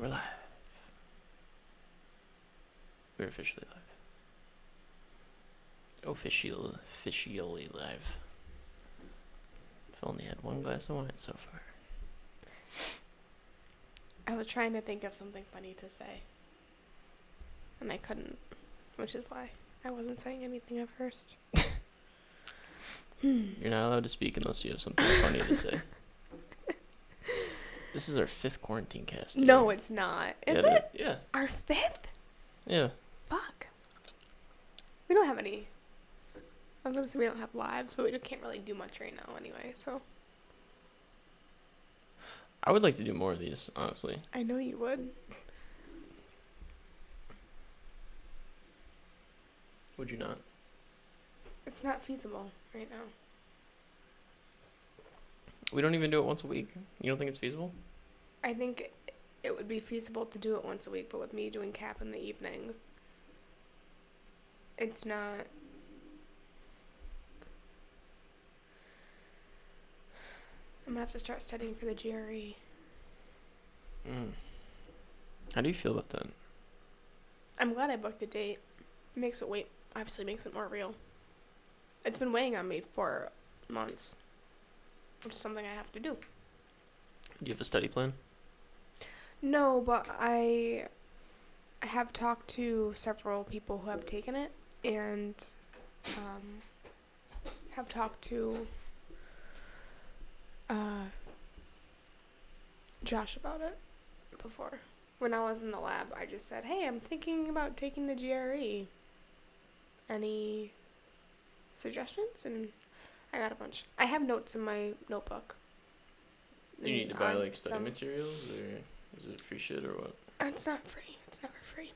we're live. We're officially live. Officially live. I've only had one glass of wine so far. I was trying to think of something funny to say. And I couldn't, which is why I wasn't saying anything at first. You're not allowed to speak unless you have something funny to say. This is our 5th QuarantineCast. No, it's not. Is it? Yeah. Our 5th? Yeah. Fuck. We don't have any. I was going to say we don't have lives, but we can't really do much right now anyway, so. I would like to do more of these, honestly. I know you would. Would you not? It's not feasible right now. We don't even do it once a week. You don't think it's feasible? I think it would be feasible to do it once a week, but with me doing CAP in the evenings, it's not. I'm going to have to start studying for the GRE. How do you feel about that? I'm glad I booked a date. Obviously makes it more real. It's been weighing on me for months. It's something I have to do. Do you have a study plan? No, but I have talked to several people who have taken it and have talked to Josh about it before. When I was in the lab, I just said, hey, I'm thinking about taking the GRE. Any suggestions? And I got a bunch. I have notes in my notebook. You need to buy, study materials, or is it free shit, or what? It's not free. It's never free.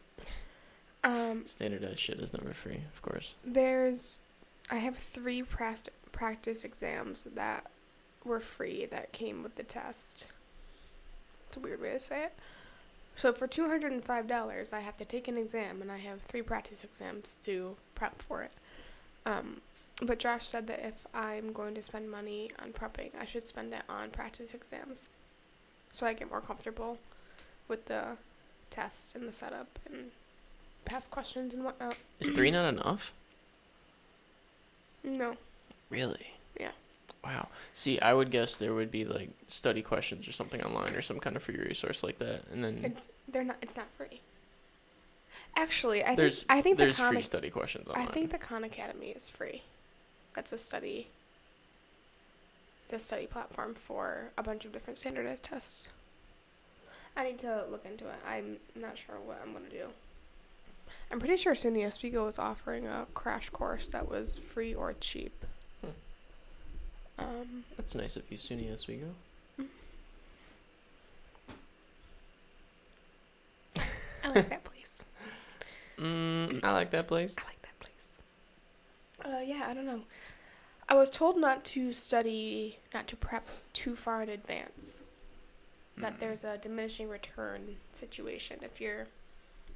Standardized shit is never free, of course. I have 3 practice exams that were free that came with the test. It's a weird way to say it. So for $205, I have to take an exam, and I have 3 practice exams to prep for it. But Josh said that if I'm going to spend money on prepping, I should spend it on practice exams, so I get more comfortable with the test and the setup and past questions and whatnot. Is 3 not enough? No. Really? Yeah. Wow. See, I would guess there would be study questions or something online or some kind of free resource like that, and then It's not free. Actually, I think there's free study questions online. I think the Khan Academy is free. That's a study. It's a study platform for a bunch of different standardized tests. I need to look into it. I'm not sure what I'm gonna do. I'm pretty sure SUNY Oswego was offering a crash course that was free or cheap. That's nice of you, SUNY Oswego. I like that place. I like that place. Yeah, I don't know. I was told not to prep too far in advance. That there's a diminishing return situation if you're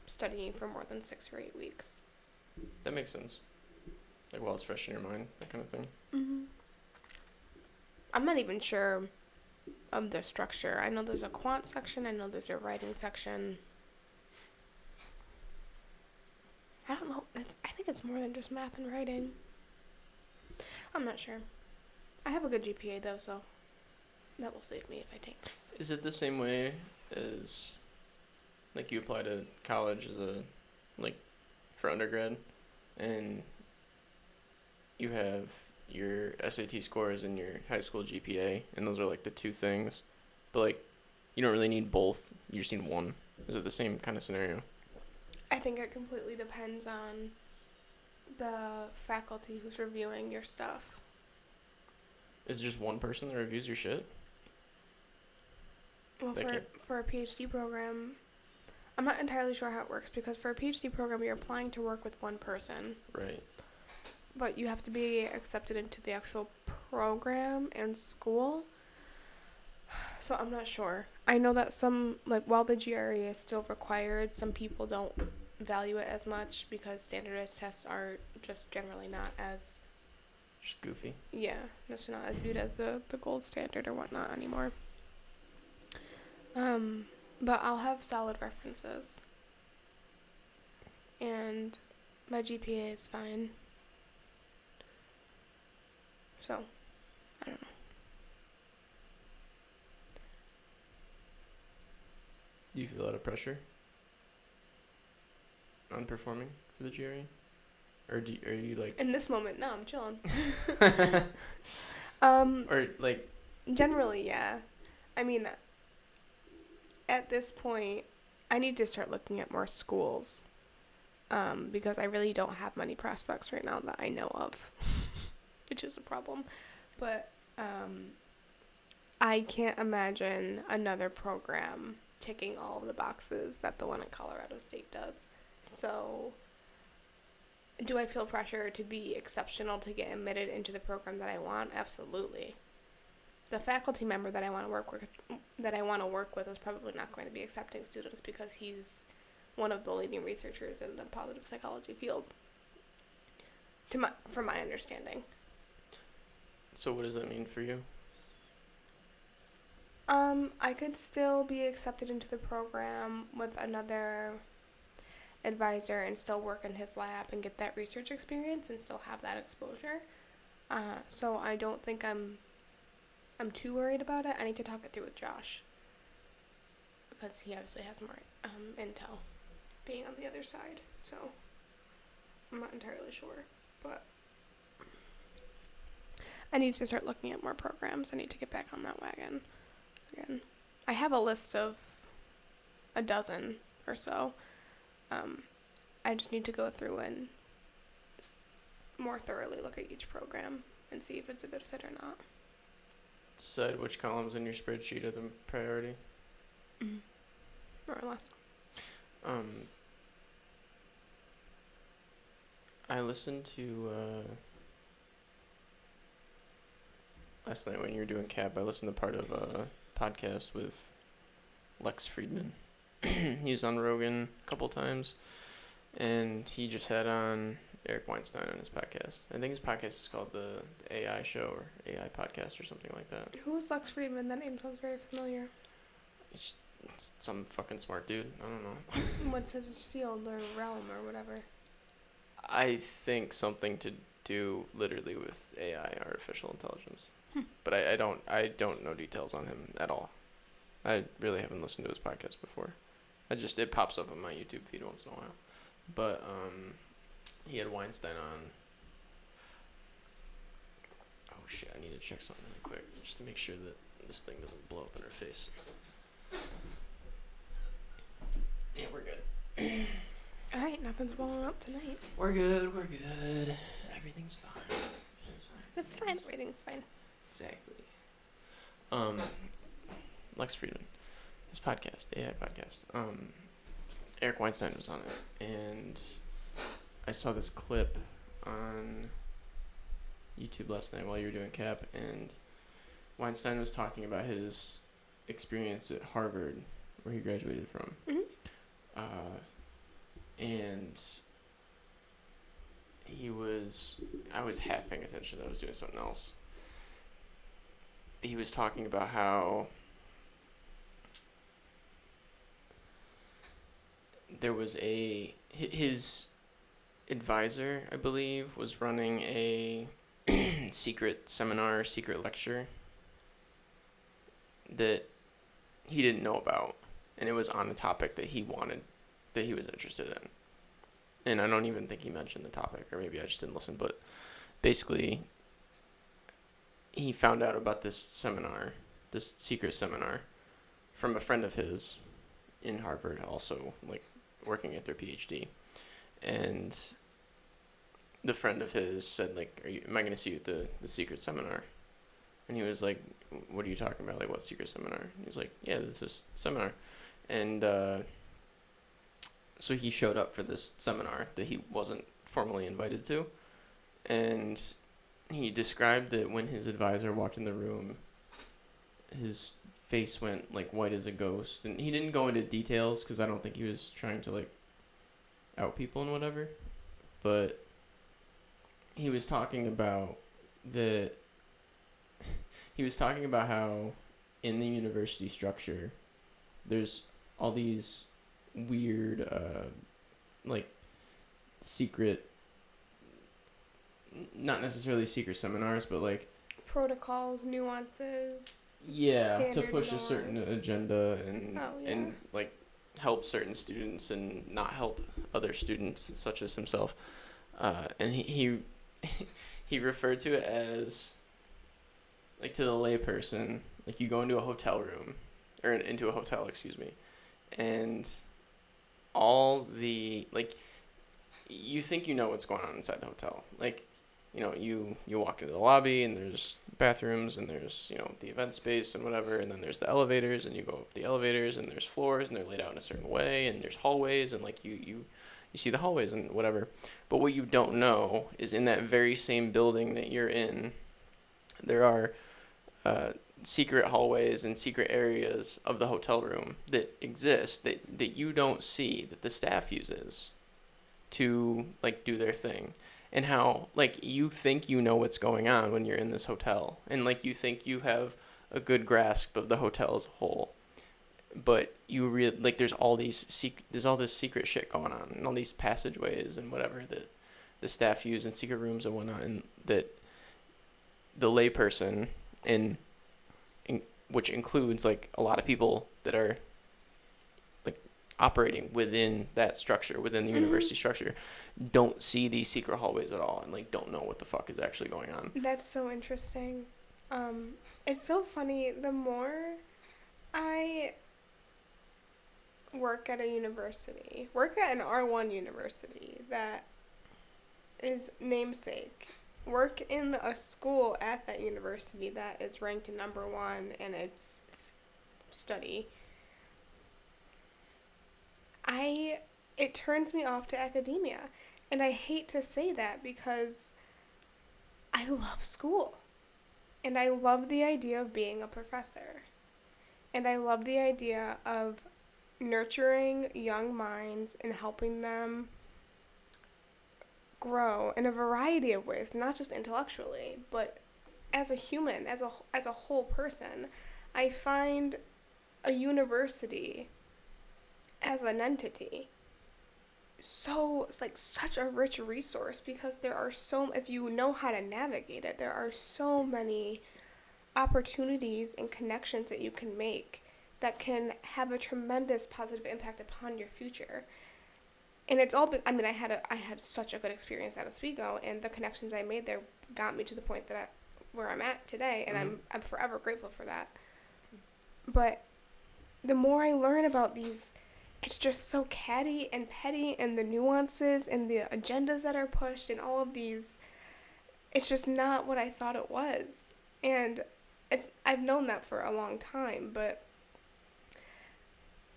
studying for more than 6 or 8 weeks. That makes sense. While it's fresh in your mind, that kind of thing. Mm-hmm. I'm not even sure of the structure. I know there's a quant section. I know there's a writing section. I don't know. I think it's more than just math and writing. I'm not sure. I have a good GPA, though, so that will save me if I take this. Is it the same way as, you apply to college as for undergrad, and you have your SAT scores and your high school GPA, and those are, the 2 things, but, you don't really need both, you just need one? Is it the same kind of scenario? I think it completely depends on the faculty who's reviewing your stuff. Is it just one person that reviews your shit? Well, for a PhD program, I'm not entirely sure how it works, because for a PhD program, you're applying to work with one person. Right. But you have to be accepted into the actual program and school. So I'm not sure. I know that some, while the GRE is still required, some people don't value it as much because standardized tests are just generally not as... Just goofy. Yeah, it's not as viewed as the gold standard or whatnot anymore. But I'll have solid references. And my GPA is fine. So, I don't know. Do you feel a lot of pressure on performing for the GRE? Or are you like... In this moment, no, I'm chilling. Or like... Generally, yeah. I mean, at this point, I need to start looking at more schools. Because I really don't have many prospects right now that I know of. Which is a problem. But I can't imagine another program ticking all of the boxes that the one at Colorado State does. So, do I feel pressure to be exceptional to get admitted into the program that I want? Absolutely. The faculty member that I want to work with is probably not going to be accepting students because he's one of the leading researchers in the positive psychology field. From my understanding. So what does that mean for you? I could still be accepted into the program with another advisor and still work in his lab and get that research experience and still have that exposure. So I don't think I'm too worried about it. I need to talk it through with Josh because he obviously has more intel being on the other side. So I'm not entirely sure, but I need to start looking at more programs. I need to get back on that wagon again. I have a list of a dozen or so. I just need to go through and more thoroughly look at each program and see if it's a good fit or not. Decide which columns in your spreadsheet are the priority. Mm-hmm. More or less. I listened to last night when you were doing CAP. I listened to part of a podcast with Lex Friedman. He was on Rogan a couple times, and he just had on Eric Weinstein on his podcast. I think his podcast is called the AI Show or AI Podcast or something like that. Who's Lex Friedman? That name sounds very familiar. It's some fucking smart dude. I don't know. What's his field or realm or whatever? I think something to do literally with AI, artificial intelligence. But I don't know details on him at all. I really haven't listened to his podcast before. It pops up on my YouTube feed once in a while. But he had Weinstein on. Oh shit, I need to check something really quick just to make sure that this thing doesn't blow up in her face. Yeah, we're good. Alright, nothing's blowing up tonight. We're good. Everything's fine. It's fine. Everything's fine. Exactly. Lex Friedman, his podcast, AI podcast. Eric Weinstein was on it, and I saw this clip on YouTube last night while you were doing CAP, and Weinstein was talking about his experience at Harvard, where he graduated from. Mm-hmm. And I was half paying attention. I was doing something else. He was talking about how there was his advisor, I believe, was running a secret seminar, secret lecture that he didn't know about, and it was on a topic that he was interested in. And I don't even think he mentioned the topic, or maybe I just didn't listen, but basically he found out about this seminar, this secret seminar, from a friend of his in Harvard, also like working at their PhD. And the friend of his said, like, am I going to see you at the secret seminar? And he was like, what are you talking about? Like, what secret seminar? And he's like, yeah, this is seminar. And so he showed up for this seminar that he wasn't formally invited to. And he described that when his advisor walked in the room, his face went like white as a ghost. And he didn't go into details because I don't think he was trying to like out people and whatever. But he was talking about how in the university structure, there's all these weird, like, secret, not necessarily secret seminars, but like protocols, nuances. yeah, to push a norms. certain agenda and Oh, yeah. and like help certain students and not help other students, such as himself. And he referred to it as, like, to the layperson, like, you go into a hotel room, or into a hotel, excuse me, and all the, like, you think you know what's going on inside the hotel. Like, you walk into the lobby and there's bathrooms and there's, the event space and whatever, and then there's the elevators and you go up the elevators and there's floors and they're laid out in a certain way and there's hallways and, like, you see the hallways and whatever. But what you don't know is in that very same building that you're in, there are secret hallways and secret areas of the hotel room that exist that you don't see, that the staff uses to, like, do their thing. And how, like, you think you know what's going on when you're in this hotel, and, like, you think you have a good grasp of the hotel as a whole, but like, there's all this secret shit going on, and all these passageways and whatever that the staff use in secret rooms and whatnot, and that the layperson, in which includes, like, a lot of people that are, like, operating within that structure, within the university structure, don't see these secret hallways at all, and, like, don't know what the fuck is actually going on. That's so interesting. It's so funny. The more I work at an R1 university that is namesake, work in a school at that university that is ranked number 1 in its study, it turns me off to academia. And I hate to say that because I love school. And I love the idea of being a professor. And I love the idea of nurturing young minds and helping them grow in a variety of ways, not just intellectually, but as a human, as a whole person. I find a university as an entity it's like such a rich resource, because there are if you know how to navigate it, there are so many opportunities and connections that you can make that can have a tremendous positive impact upon your future. And it's all I had such a good experience at Oswego, and the connections I made there got me to the point where I'm at today, and I'm forever grateful for that. But the more I learn about these, it's just so catty and petty, and the nuances and the agendas that are pushed and all of these, it's just not what I thought it was. And I've known that for a long time, but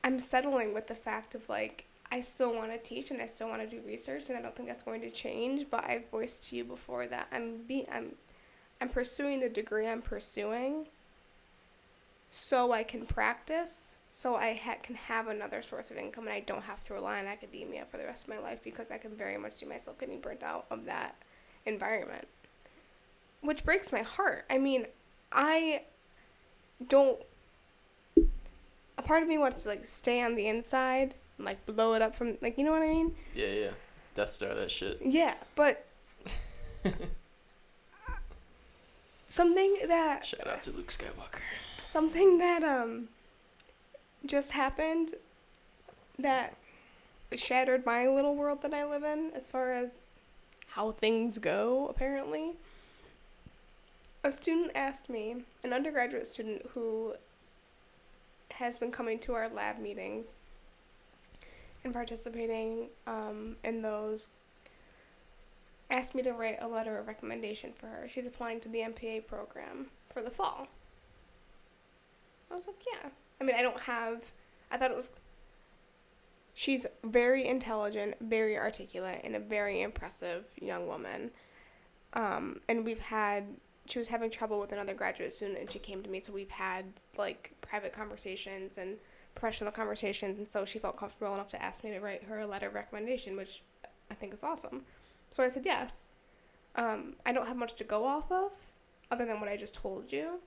I'm settling with the fact of, like, I still want to teach and I still want to do research, and I don't think that's going to change. But I've voiced to you before that I'm pursuing the degree I'm pursuing so I can practice, so I can have another source of income, and I don't have to rely on academia for the rest of my life, because I can very much see myself getting burnt out of that environment, which breaks my heart. I mean, a part of me wants to, like, stay on the inside and, like, blow it up from, like, you know what I mean? Yeah. Death Star that shit. Yeah, but something that... Shout out to Luke Skywalker. Something that, just happened that shattered my little world that I live in as far as how things go, apparently. A student asked me, an undergraduate student who has been coming to our lab meetings and participating in those, asked me to write a letter of recommendation for her. She's applying to the MPA program for the fall. I was like, yeah. I mean, she's very intelligent, very articulate, and a very impressive young woman. And she was having trouble with another graduate student, and she came to me, so we've had, like, private conversations and professional conversations, and so she felt comfortable enough to ask me to write her a letter of recommendation, which I think is awesome. So I said yes. I don't have much to go off of, other than what I just told you.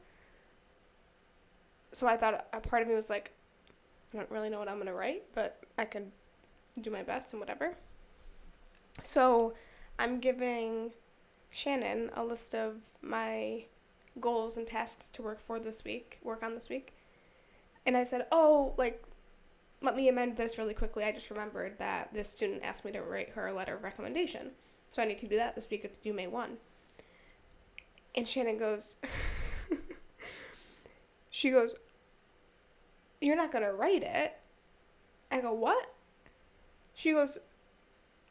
So I thought, a part of me was like, I don't really know what I'm going to write, but I can do my best and whatever. So I'm giving Shannon a list of my goals and tasks to work on this week. And I said, oh, like, let me amend this really quickly. I just remembered that this student asked me to write her a letter of recommendation. So I need to do that this week. It's due May 1. And Shannon goes, she goes, you're not going to write it. I go, what? She goes,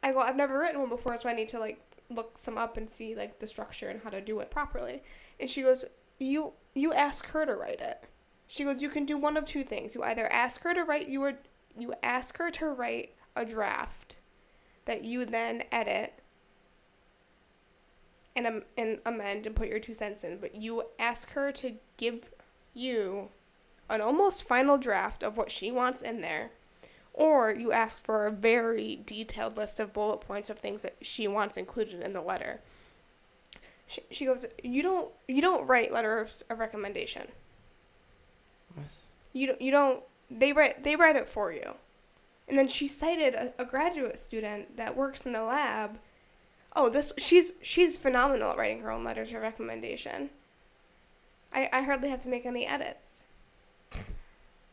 I've never written one before, so I need to, like, look some up and see, like, the structure and how to do it properly. And she goes, you ask her to write it. She goes, you can do one of two things. You either ask her to write a draft that you then edit and amend and put your 2 cents in, but you ask her to give you an almost final draft of what she wants in there, or you ask for a very detailed list of bullet points of things that she wants included in the letter. She goes, you don't write letters of recommendation. What? You don't. They write it for you. And then she cited a graduate student that works in the lab. Oh, she's phenomenal at writing her own letters of recommendation. I hardly have to make any edits.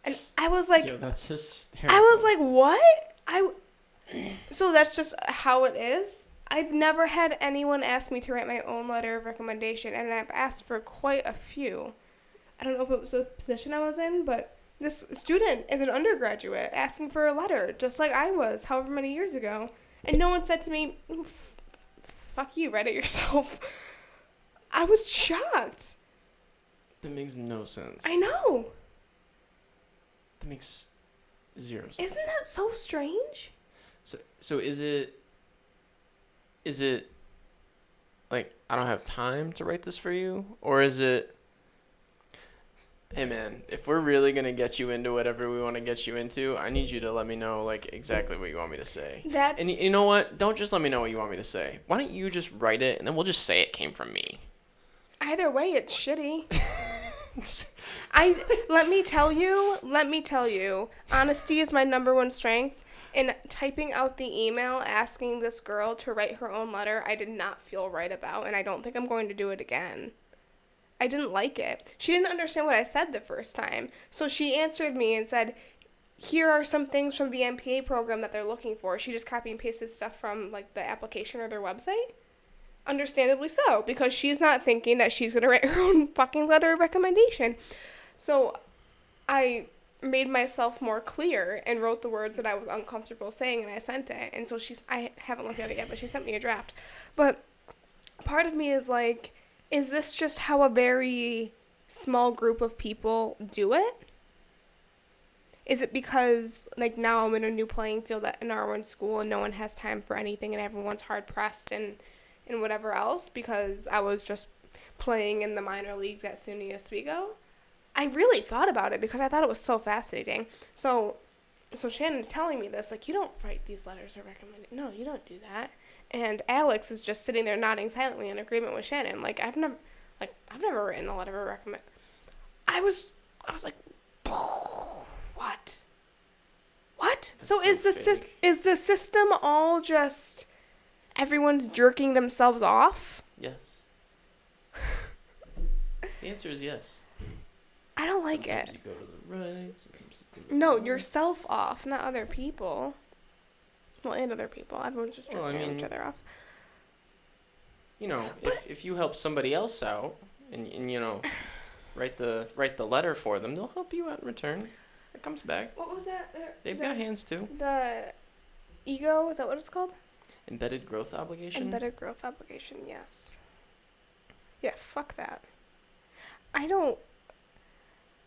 And I was like, yo, that's hysterical. I was like, what? So that's just how it is. I've never had anyone ask me to write my own letter of recommendation, and I've asked for quite a few. I don't know if it was the position I was in, but this student is an undergraduate asking for a letter, just like I was, however many years ago. And no one said to me, fuck you, write it yourself. I was shocked. That makes no sense. I know. That makes 0 sense. Isn't that so strange? So is it like, I don't have time to write this for you? Or is it, hey man, if we're really going to get you into whatever we want to get you into, I need you to let me know, like, exactly what you want me to say. And you know what? Don't just let me know what you want me to say. Why don't you just write it, and then we'll just say it came from me. Either way, it's shitty. Let me tell you, honesty is my number one strength. In typing out the email asking this girl to write her own letter, I did not feel right about, and I don't think I'm going to do it again. I didn't like it. She didn't understand what I said the first time. So she answered me and said, here are some things from the MPA program that they're looking for. She just copy and pasted stuff from, like, the application or their website. Understandably so, because she's not thinking that she's going to write her own fucking letter of recommendation. So I made myself more clear and wrote the words that I was uncomfortable saying, and I sent it. And so I haven't looked at it yet, but she sent me a draft. But part of me is like, is this just how a very small group of people do it? Is it because, like, now I'm in a new playing field in our own school and no one has time for anything and everyone's hard-pressed and whatever else because I was just playing in the minor leagues at SUNY Oswego? I really thought about it because I thought it was so fascinating. So Shannon's telling me this, like, you don't write these letters of recommendation. No, you don't do that. And Alex is just sitting there nodding silently in agreement with Shannon. Like, I've never written a letter of recommendation. I was like, what? That's So is the system all just everyone's jerking themselves off? Yes. The answer is yes. I don't like sometimes it. You go to the right, sometimes you go to No, the left. yourself off, not other people. Well, and other people. Everyone's just jerking each other off. You know, if you help somebody else out and you know, write the letter for them, they'll help you out in return. It comes back. What was that? They've got hands too. The ego, is that what it's called? Embedded growth obligation? Embedded growth obligation, yes. Yeah, fuck that. I don't...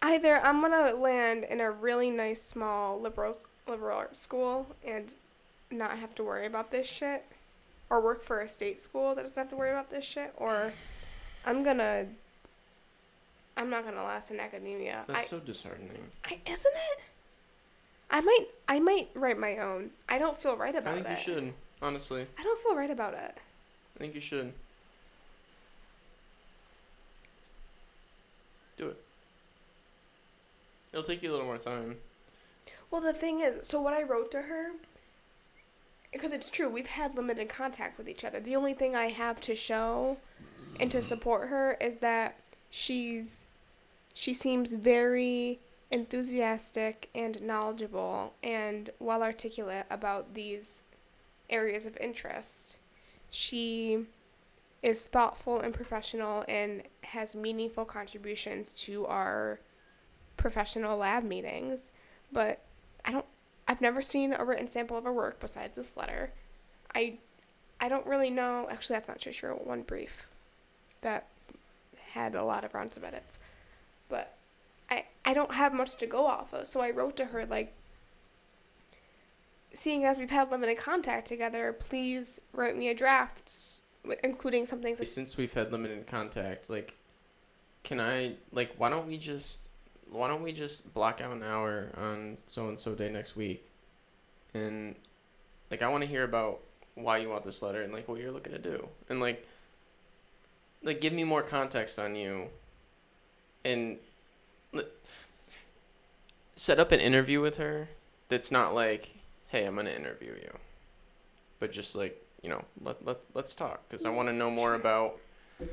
Either I'm going to land in a really nice, small liberal arts school and not have to worry about this shit, or work for a state school that doesn't have to worry about this shit, or I'm not going to last in academia. That's so disheartening. Isn't it? I might write my own. I don't feel right about it. I think you should, honestly. I don't feel right about it. I think you should. Do it. It'll take you a little more time. Well, the thing is, so what I wrote to her, because it's true, we've had limited contact with each other. The only thing I have to show and to support her is that she seems very enthusiastic and knowledgeable and well articulate about these areas of interest. She is thoughtful and professional and has meaningful contributions to our professional lab meetings, but I've never seen a written sample of her work besides this letter. I don't really know. Actually, that's not too sure. One brief that had a lot of rounds of edits. But I don't have much to go off of. So I wrote to her, like, seeing as we've had limited contact together, please write me a draft, including some things. Since we've had limited contact, like, can I, like, why don't we just block out an hour on so-and-so day next week? And, like, I want to hear about why you want this letter and, like, what you're looking to do. And, like, give me more context on you. And set up an interview with her that's not like, hey, I'm going to interview you. But just, like, you know, let's talk. Because I want to know more about...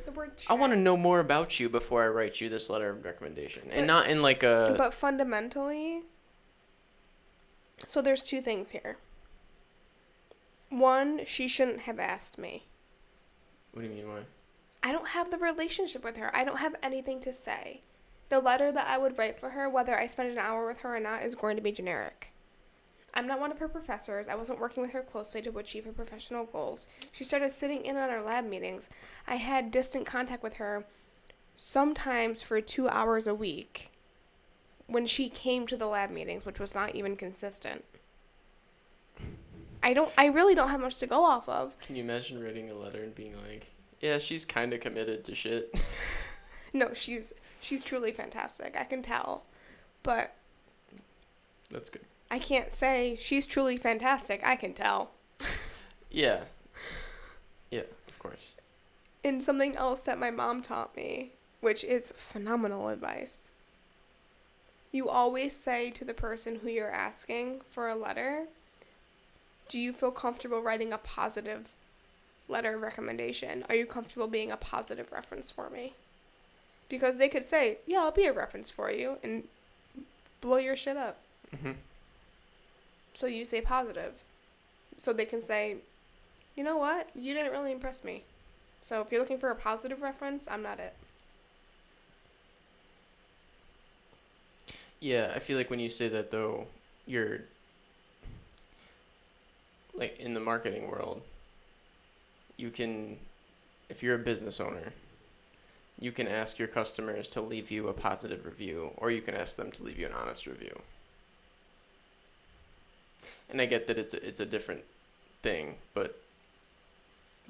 The word chat. I want to know more about you before I write you this letter of recommendation. And not in, like, a... But fundamentally... So there's two things here. One, she shouldn't have asked me. What do you mean, why? I don't have the relationship with her. I don't have anything to say. The letter that I would write for her, whether I spend an hour with her or not, is going to be generic. I'm not one of her professors. I wasn't working with her closely to achieve her professional goals. She started sitting in on our lab meetings. I had distant contact with her sometimes for 2 hours a week when she came to the lab meetings, which was not even consistent. I really don't have much to go off of. Can you imagine writing a letter and being like, yeah, she's kind of committed to shit? No, she's truly fantastic. I can tell. But that's good. I can't say she's truly fantastic. I can tell. Yeah. Yeah, of course. And something else that my mom taught me, which is phenomenal advice. You always say to the person who you're asking for a letter, do you feel comfortable writing a positive letter of recommendation? Are you comfortable being a positive reference for me? Because they could say, yeah, I'll be a reference for you, and blow your shit up. Mm-hmm. So you say positive. So they can say, you know what? You didn't really impress me. So if you're looking for a positive reference, I'm not it. Yeah, I feel like when you say that, though, you're, like, in the marketing world, you can, if you're a business owner, you can ask your customers to leave you a positive review, or you can ask them to leave you an honest review. And I get that it's a different thing, but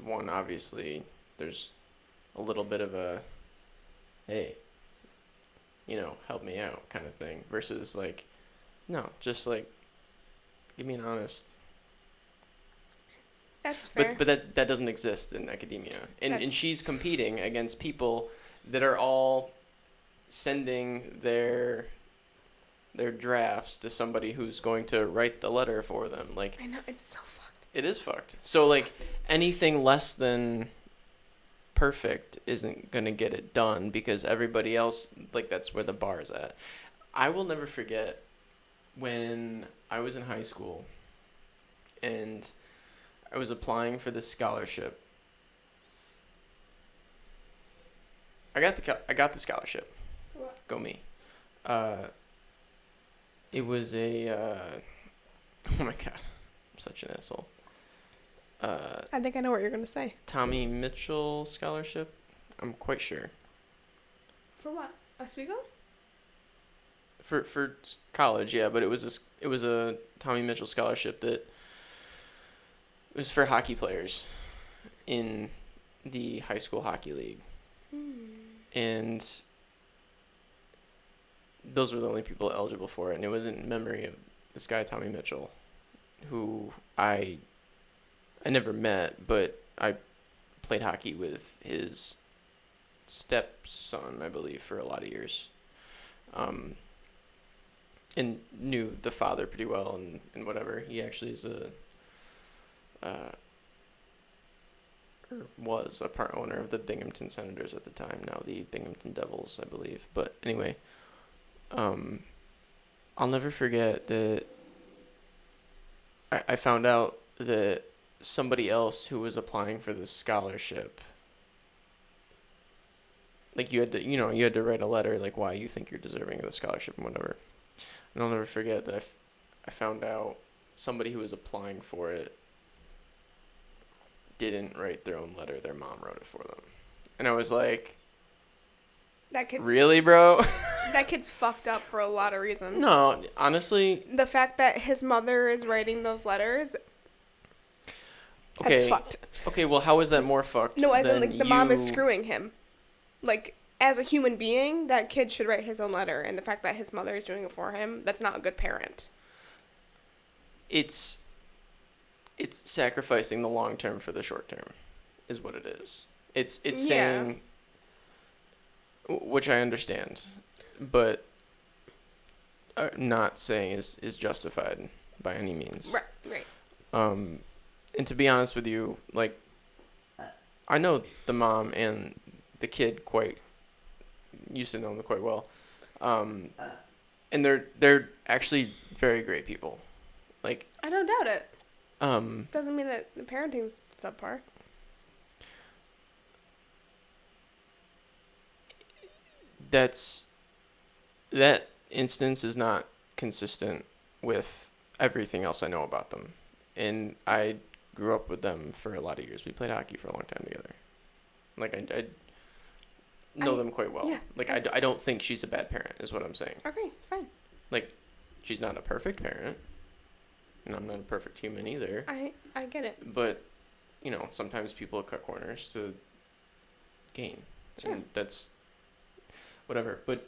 one, obviously, there's a little bit of a, hey, you know, help me out kind of thing, versus, like, no, just, like, give me an honest. That's fair. But that doesn't exist in academia. And she's competing against people that are all sending their drafts to somebody who's going to write the letter for them. Like, I know, it's so fucked. It is fucked. So, like, anything less than perfect isn't going to get it done, because everybody else, like, that's where the bar is at. I will never forget when I was in high school and I was applying for this scholarship. I got the scholarship. What? Go me. It was a oh my god, I'm such an asshole. I think I know what you're gonna say. Tommy Mitchell scholarship. I'm quite sure. For what? Oswego? For college, yeah, but it was a Tommy Mitchell scholarship that was for hockey players in the high school hockey league. And those were the only people eligible for it, and it was in memory of this guy Tommy Mitchell, who I never met, but I played hockey with his stepson, I believe, for a lot of years. and knew the father pretty well and whatever. He actually is or was a part owner of the Binghamton Senators at the time, now the Binghamton Devils, I believe. But anyway, I'll never forget that I found out that somebody else who was applying for this scholarship, like you had to write a letter like why you think you're deserving of the scholarship and whatever. And I'll never forget that I found out somebody who was applying for it didn't write their own letter. Their mom wrote it for them. And I was like, That kid's really, bro? That kid's fucked up for a lot of reasons. No, honestly. The fact that his mother is writing those letters, okay, that's fucked. Okay, well, how is that more fucked? No, as in, like, the mom is screwing him. Like, as a human being, that kid should write his own letter. And the fact that his mother is doing it for him, that's not a good parent. It's sacrificing the long term for the short term, is what it is. It's saying, which I understand, but not saying is justified by any means. Right. And to be honest with you, like, I know the mom and the kid used to know them quite well, and they're actually very great people. Like, I don't doubt it. Doesn't mean that the parenting's subpar. That instance is not consistent with everything else I know about them. And I grew up with them for a lot of years. We played hockey for a long time together. Like, I know them quite well. Yeah. Like, I don't think she's a bad parent, is what I'm saying. Okay, fine. Like, she's not a perfect parent. And I'm not a perfect human either. I get it. But, sometimes people cut corners to gain. Sure. And that's whatever. But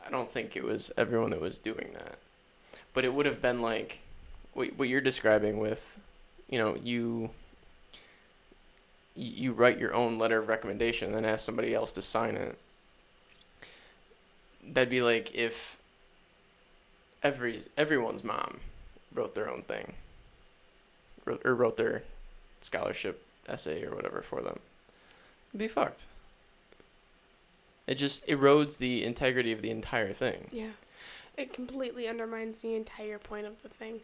I don't think it was everyone that was doing that. But it would have been like what you're describing with, you write your own letter of recommendation and then ask somebody else to sign it. That'd be like if everyone's mom wrote their own thing, or wrote their scholarship essay or whatever for them. It'd be fucked. It just erodes the integrity of the entire thing. Yeah. It completely undermines the entire point of the thing.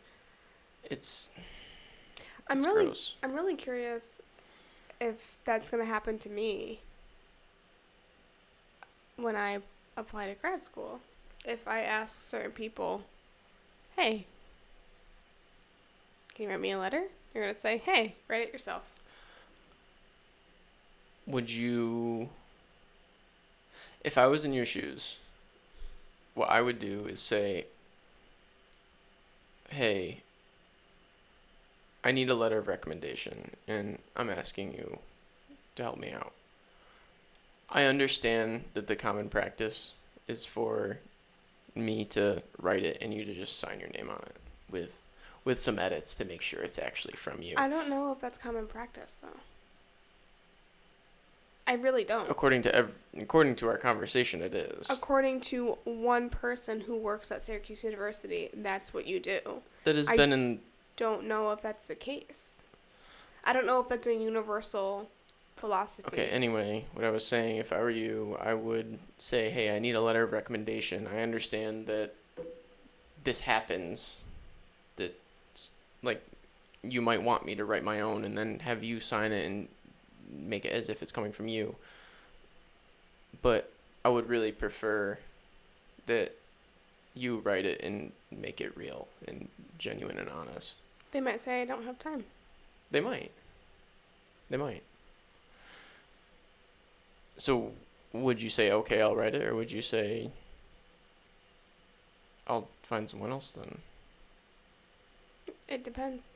I'm really curious if that's going to happen to me when I apply to grad school. If I ask certain people, hey, can you write me a letter? You're going to say, hey, write it yourself. Would you, if I was in your shoes, what I would do is say, hey, I need a letter of recommendation, and I'm asking you to help me out. I understand that the common practice is for me to write it and you to just sign your name on it with some edits to make sure it's actually from you. I don't know if that's common practice, though. I really don't. According to our conversation, it is. According to one person who works at Syracuse University, that's what you do. That has been in... don't know if that's the case. I don't know if that's a universal philosophy. Okay, anyway, what I was saying, if I were you, I would say, hey, I need a letter of recommendation. I understand that this happens, that, like, you might want me to write my own and then have you sign it and make it as if it's coming from you. But I would really prefer that you write it and make it real and genuine and honest. They might say I don't have time. They might. So would you say, okay, I'll write it, or would you say, I'll find someone else then? It depends,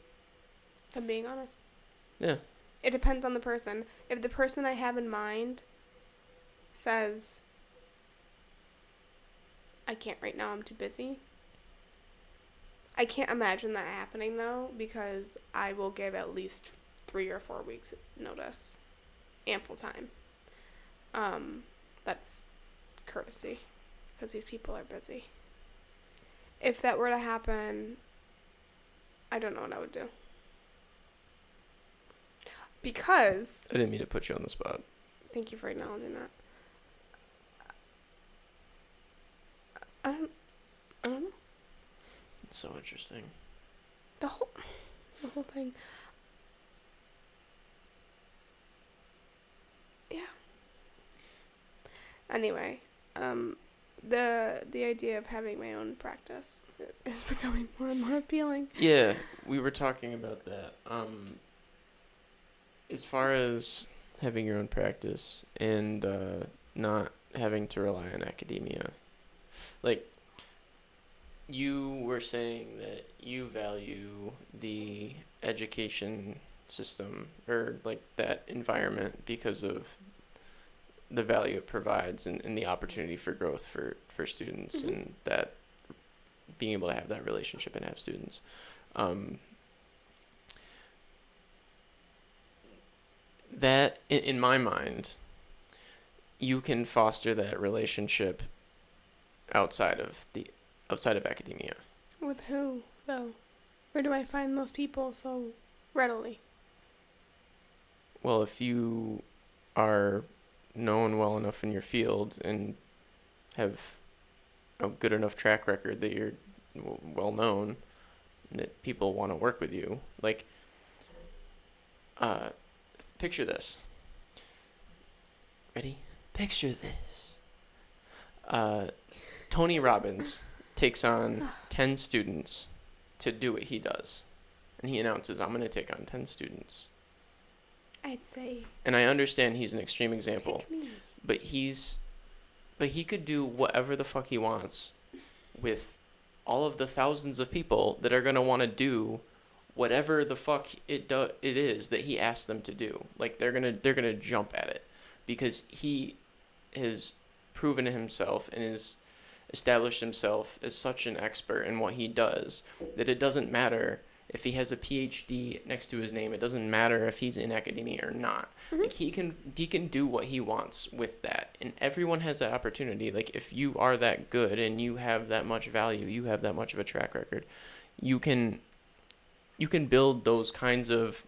if I'm being honest. Yeah. It depends on the person. If the person I have in mind says, I can't right now, I'm too busy. I can't imagine that happening, though, because I will give at least 3 or 4 weeks notice. Ample time. That's courtesy, because these people are busy. if that were to happen, I don't know what I would do. Because... I didn't mean to put you on the spot. Thank you for acknowledging that. I don't know. It's so interesting. The whole thing. Yeah. Anyway, the idea of having my own practice is becoming more and more appealing. Yeah, we were talking about that. As far as having your own practice and not having to rely on academia, like, you were saying that you value the education system or like that environment because of the value it provides and the opportunity for growth for students, Mm-hmm. and that being able to have that relationship and have students. That in my mind, you can foster that relationship outside of academia. With who, though? Where do I find those people so readily? Well, if you are known well enough in your field and have a good enough track record that you're well known, that people want to work with you, like, picture this. Ready? Picture this. Tony Robbins takes on 10 students to do what he does. And he announces, I'm going to take on 10 students. I'd say... And I understand he's an extreme example. Pick me. But he could do whatever the fuck he wants with all of the thousands of people that are going to want to do whatever the fuck it is that he asked them to do. Like, they're going to jump at it because he has proven himself and has established himself as such an expert in what he does that it doesn't matter if he has a PhD next to his name. It doesn't matter if he's in academia or not. Mm-hmm. Like, he can do what he wants with that, and everyone has that opportunity. Like, if you are that good and you have that much value, you have that much of a track record, you can build those kinds of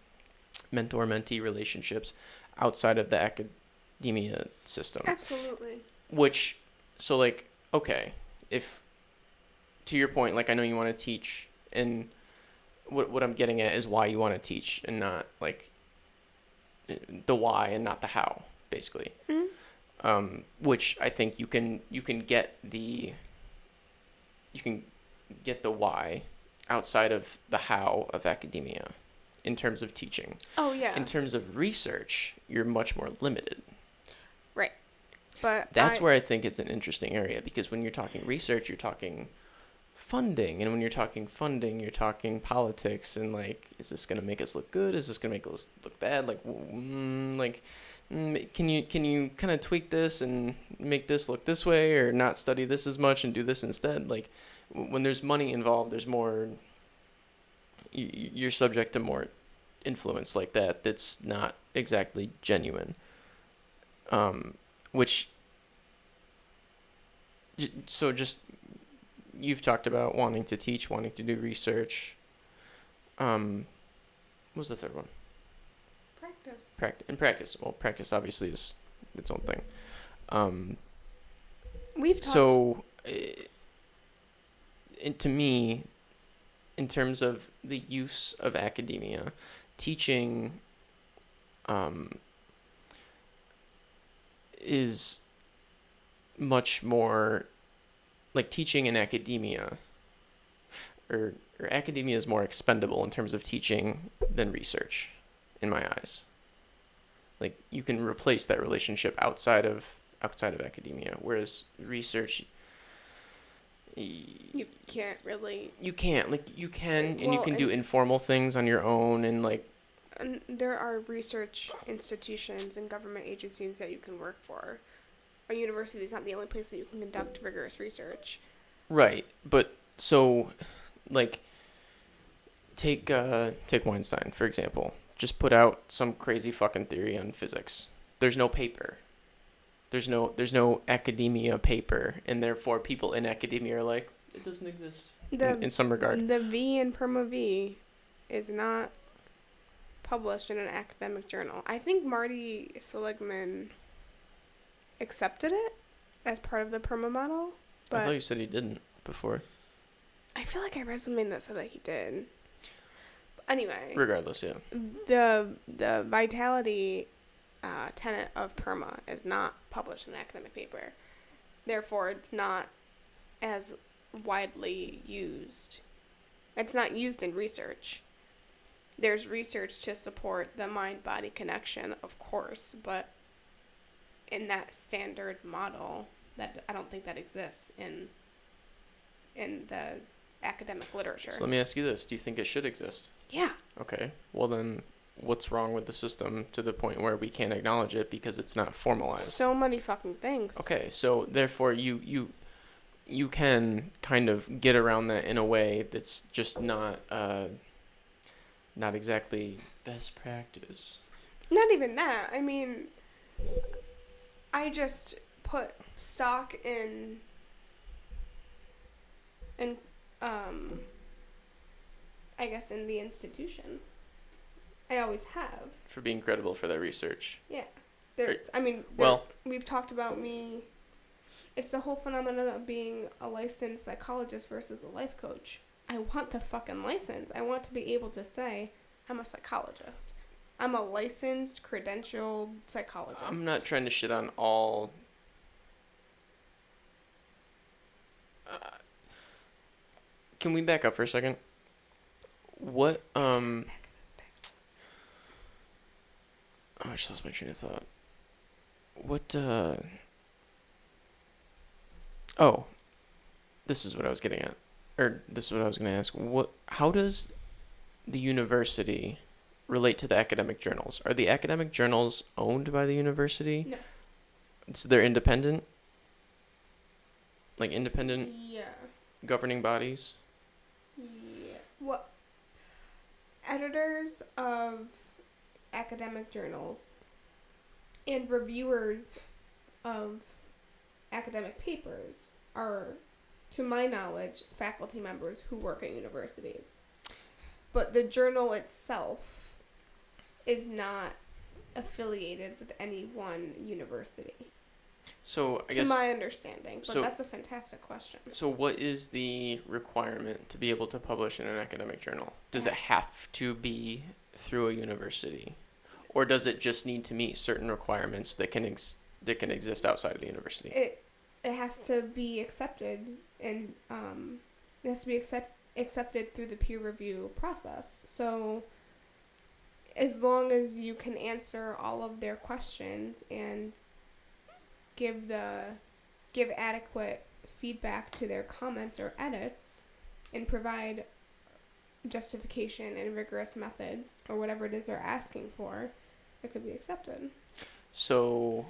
mentor-mentee relationships outside of the academia system. Absolutely. Which, so, like, okay, if, to your point, like, I know you want to teach, and what I'm getting at is why you want to teach and not, like, the why and not the how, basically. Mm-hmm. Which I think you can get the why outside of the how of academia in terms of teaching. Oh, yeah. In terms of research, you're much more limited. Right. But That's where I think it's an interesting area, because when you're talking research, you're talking funding, and when you're talking funding, you're talking politics, and, like, is this going to make us look good? Is this going to make us look bad? Like, can you kind of tweak this and make this look this way, or not study this as much and do this instead? Like, when there's money involved, there's more, you're subject to more influence like that that's not exactly genuine. So just, you've talked about wanting to teach, wanting to do research. What was the third one? Practice. Practice. Well, practice obviously is its own thing. We've talked... So, to me, in terms of the use of academia, teaching is much more, like, teaching in academia, or academia is more expendable in terms of teaching than research, in my eyes. Like, you can replace that relationship outside of academia, whereas research, You can't really... You can't. Like, you can, and you Well, can do informal things on your own, and, like... And there are research institutions and government agencies that you can work for. A university is not the only place that you can conduct rigorous research. Right, but, so, like, take Weinstein, for example. Just put out some crazy fucking theory on physics. There's no paper. There's no academia paper, and therefore people in academia are like, it doesn't exist The in some regard. the V in Perma V is not published in an academic journal. I think Marty Seligman accepted it as part of the Perma model, I thought but you said he didn't before. I feel like I read something that said that he did. Anyway, Regardless, yeah. the vitality tenet of PERMA is not published in an academic paper. Therefore, it's not as widely used. It's not used in research. There's research to support the mind-body connection, of course, but in that standard model, that I don't think that exists in the academic literature. So let me ask you this. Do you think it should exist? Yeah. Okay. Well, then what's wrong with the system to the point where we can't acknowledge it because it's not formalized? So many fucking things. Okay. So therefore you can kind of get around that in a way that's just not exactly best practice. Not even that. I mean, I just put stock in I guess in the institution. I always have. For being credible for that research. Yeah. We've talked about me. It's the whole phenomenon of being a licensed psychologist versus a life coach. I want the fucking license. I want to be able to say, I'm a psychologist. I'm a licensed, credentialed psychologist. I'm not trying to shit on all... Can we back up for a second? What, Oh, I just lost my train of thought. What, Oh, this is what I was getting at. Or, this is what I was going to ask. How does the university relate to the academic journals? Are the academic journals owned by the university? No. So they're independent? Like independent Yeah. governing bodies? Yeah. What? Editors of academic journals and reviewers of academic papers are, to my knowledge, faculty members who work at universities. But the journal itself is not affiliated with any one university. So I to guess, my understanding, but so- that's a fantastic question. so what is the requirement to be able to publish in an academic journal? Does it have to be through a university? Or does it just need to meet certain requirements that can exist outside of the university? It has to be accepted, and it has to be accepted through the peer review process. So as long as you can answer all of their questions and give adequate feedback to their comments or edits and provide justification and rigorous methods or whatever it is they're asking for, it could be accepted. So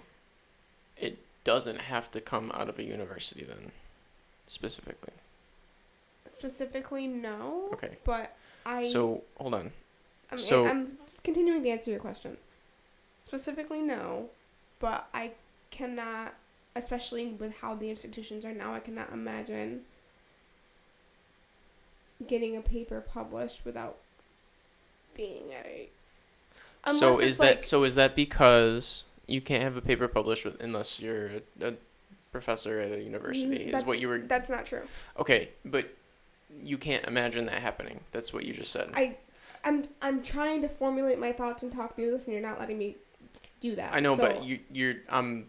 it doesn't have to come out of a university then, specifically? Specifically, no. Okay. But So, hold on. I'm continuing to answer your question. Specifically, no. But I cannot, especially with how the institutions are now, I cannot imagine getting a paper published without being at a... So is that because you can't have a paper published unless you're a professor at a university? Is what you were... That's not true. Okay, but you can't imagine that happening. That's what you just said. I'm trying to formulate my thoughts and talk through this, and you're not letting me do that. I know, but you're I'm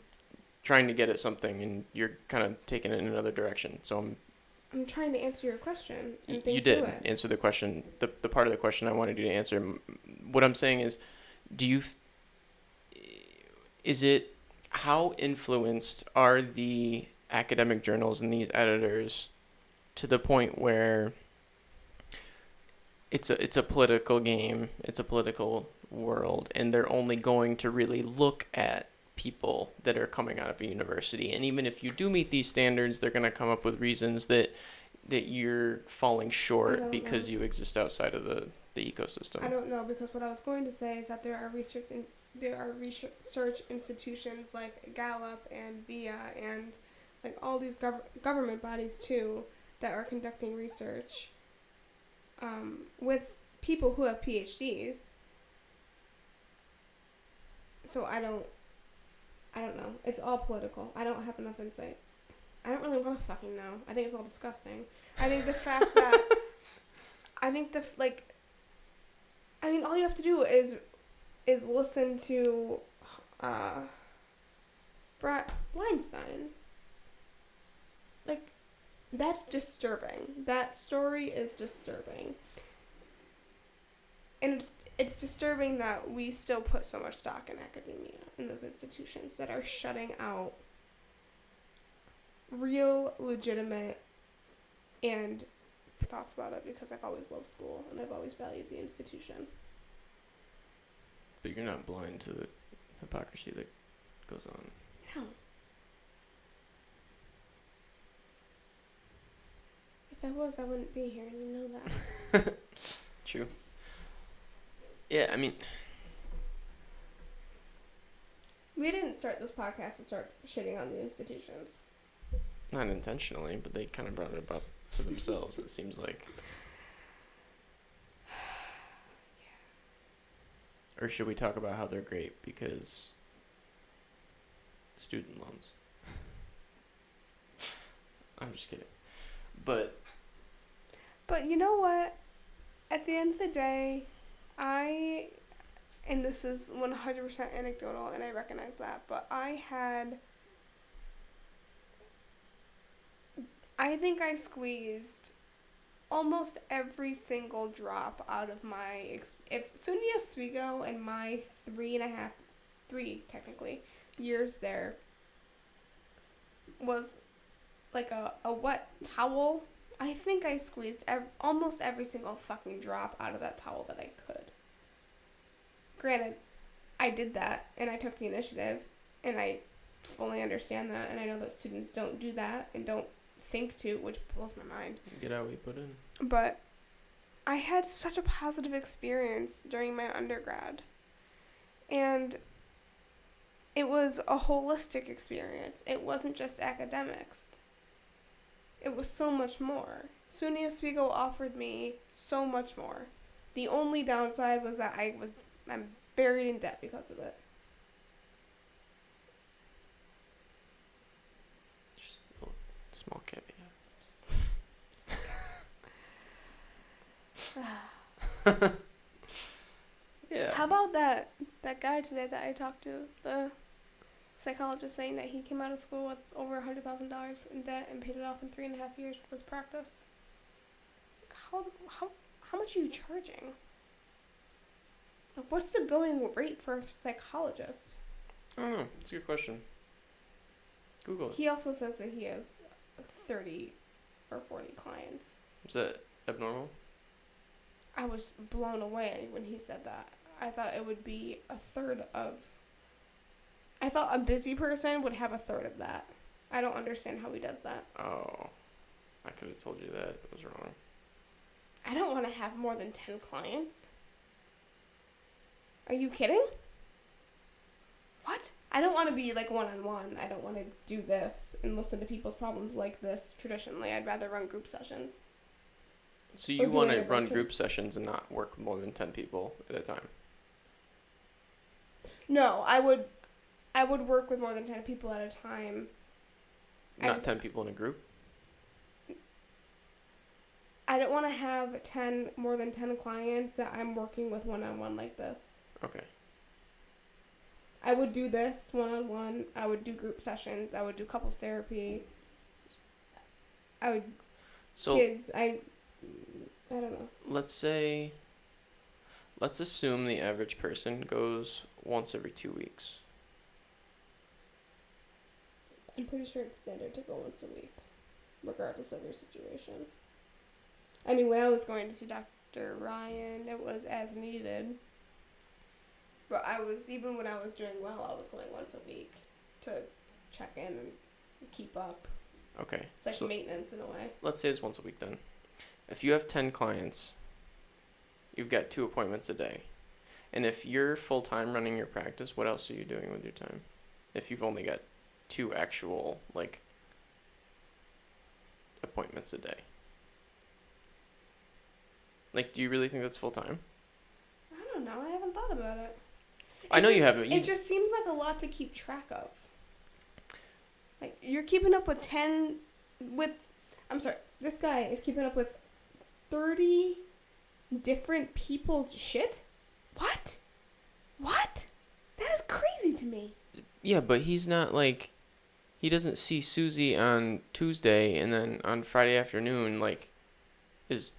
trying to get at something, and you're kind of taking it in another direction. So I'm trying to answer your question. And you did answer the question. The part of the question I wanted you to answer. What I'm saying is, how influenced are the academic journals and these editors to the point where it's a political game, it's a political world, and they're only going to really look at people that are coming out of a university, and even if you do meet these standards, they're going to come up with reasons that you're falling short because you exist outside of the ecosystem. I don't know, because what I was going to say is that there are research institutions like Gallup and VIA and like all these government bodies too that are conducting research with people who have PhDs. So I don't know. It's all political. I don't have enough insight. I don't really want to fucking know. I think it's all disgusting. I think the fact that all you have to do is listen to Brett Weinstein. Like, that's disturbing. That story is disturbing. And it's disturbing that we still put so much stock in academia, in those institutions that are shutting out real, legitimate, and thoughts about it, because I've always loved school and I've always valued the institution. But you're not blind to the hypocrisy that goes on. No. If I was, I wouldn't be here, and you know that. True. Yeah, I mean, we didn't start this podcast to start shitting on the institutions. not intentionally, but they kind of brought it about to themselves, it seems like. Or should we talk about how they're great because student loans? I'm just kidding. But you know what? At the end of the day, and this is 100% anecdotal, and I recognize that, but I think I squeezed almost every single drop out of my, if Sunya Oswego and my 3 technically years there was like a wet towel, I think I squeezed almost every single fucking drop out of that towel that I could. Granted, I did that, and I took the initiative, and I fully understand that, and I know that students don't do that and don't think to, which blows my mind. Get out what you put in. But I had such a positive experience during my undergrad, and it was a holistic experience. It wasn't just academics. It was so much more. SUNY Oswego offered me so much more. The only downside was that I'm buried in debt because of it. Just a little small caveat. Yeah. How about that guy today that I talked to, the psychologist, saying that he came out of school with over $100,000 in debt and paid it off in 3.5 years with his practice? How much are you charging? Like, what's the going rate for a psychologist? I don't know. It's a good question. Google it. He also says that he has 30 or 40 clients. Is that abnormal? I was blown away when he said that. I thought it would be a third of... I thought a busy person would have a third of that. I don't understand how he does that. Oh. I could have told you that. It was wrong. I don't want to have more than 10 clients. Are you kidding? What? I don't want to be like one-on-one. I don't want to do this and listen to people's problems like this traditionally. I'd rather run group sessions. So you want to run group sessions and not work with more than 10 people at a time? No, I would work with more than 10 people at a time. Not 10 people in a group? I don't want to have more than 10 clients that I'm working with one-on-one like this. Okay. I would do this one-on-one. I would do group sessions. I would do couples therapy. I would... kids. I don't know. Let's assume the average person goes once every 2 weeks. I'm pretty sure it's standard to go once a week, regardless of your situation. I mean, when I was going to see Dr. Ryan, it was as needed. But even when I was doing well, I was going once a week to check in and keep up. Okay. It's like maintenance in a way. Let's say it's once a week then. If you have 10 clients, you've got 2 appointments a day. And if you're full-time running your practice, what else are you doing with your time? If you've only got 2 actual, appointments a day. Like, do you really think that's full time? I don't know. I haven't thought about it. I know you haven't. It just seems like a lot to keep track of. Like, you're keeping up with this guy is keeping up with 30 different people's shit? What? That is crazy to me. Yeah, but he's not like, he doesn't see Susie on Tuesday and then on Friday afternoon, like, is,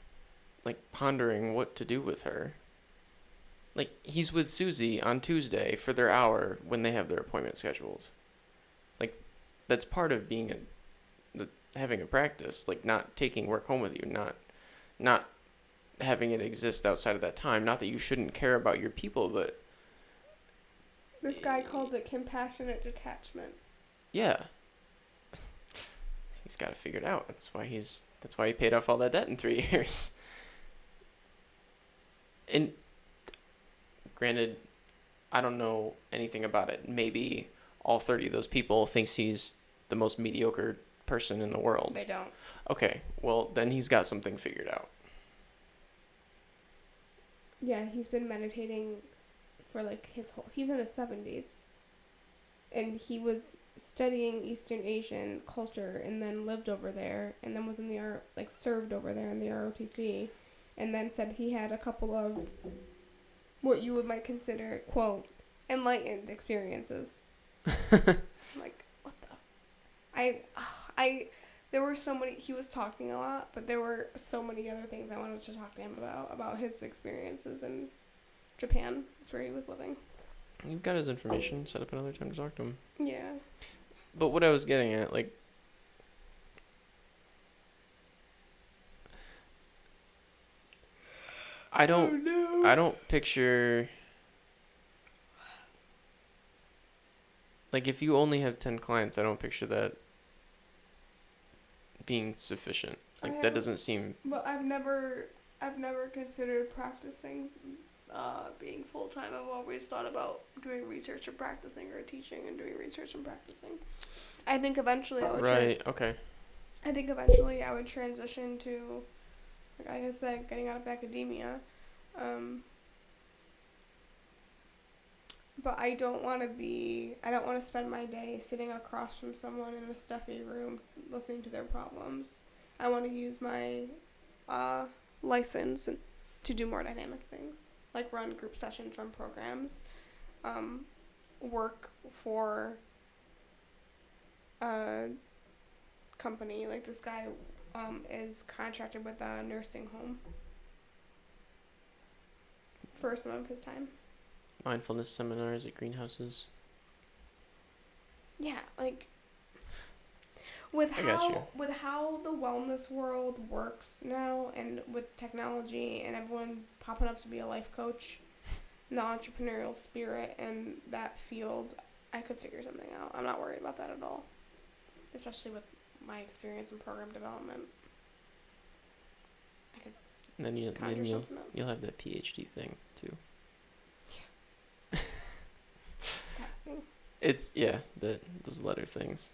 like, pondering what to do with her. Like, he's with Susie on Tuesday for their hour when they have their appointment scheduled. Like, that's part of being having a practice. Like, not taking work home with you, not having it exist outside of that time. Not that you shouldn't care about your people, but this guy called it compassionate detachment. Yeah. He's got it figured out. That's why he paid off all that debt in 3 years. And granted, I don't know anything about it. Maybe all 30 of those people thinks he's the most mediocre person in the world. They don't. Okay, well, then he's got something figured out. Yeah, he's been meditating for like he's in his 70s. And he was studying Eastern Asian culture and then lived over there and then was in the served over there in the ROTC and then said he had a couple of what you might consider, quote, enlightened experiences. Like, what the? There were so many, he was talking a lot, but there were so many other things I wanted to talk to him about his experiences in Japan. That's where he was living. You've got his information. Set up another time to talk to him. Yeah. But what I was getting at, like, I don't picture, like, if you only have 10 clients, I don't picture that being sufficient. Like, that doesn't seem... Well, I've never considered practicing being full-time. I've always thought about doing research and practicing, or teaching and doing research and practicing. I think eventually I would... Right, okay. I think eventually I would transition to, like I said, getting out of academia. But I don't want to spend my day sitting across from someone in a stuffy room listening to their problems. I want to use my license to do more dynamic things, like run group sessions, run programs, work for a company. Like, this guy is contracted with a nursing home for some of his time. Mindfulness seminars at greenhouses. Yeah, like, with how the wellness world works now, and with technology and everyone popping up to be a life coach, and the entrepreneurial spirit and that field, I could figure something out. I'm not worried about that at all, especially with my experience in program development. I could and then something up. You'll have that PhD thing too. It's those letter things.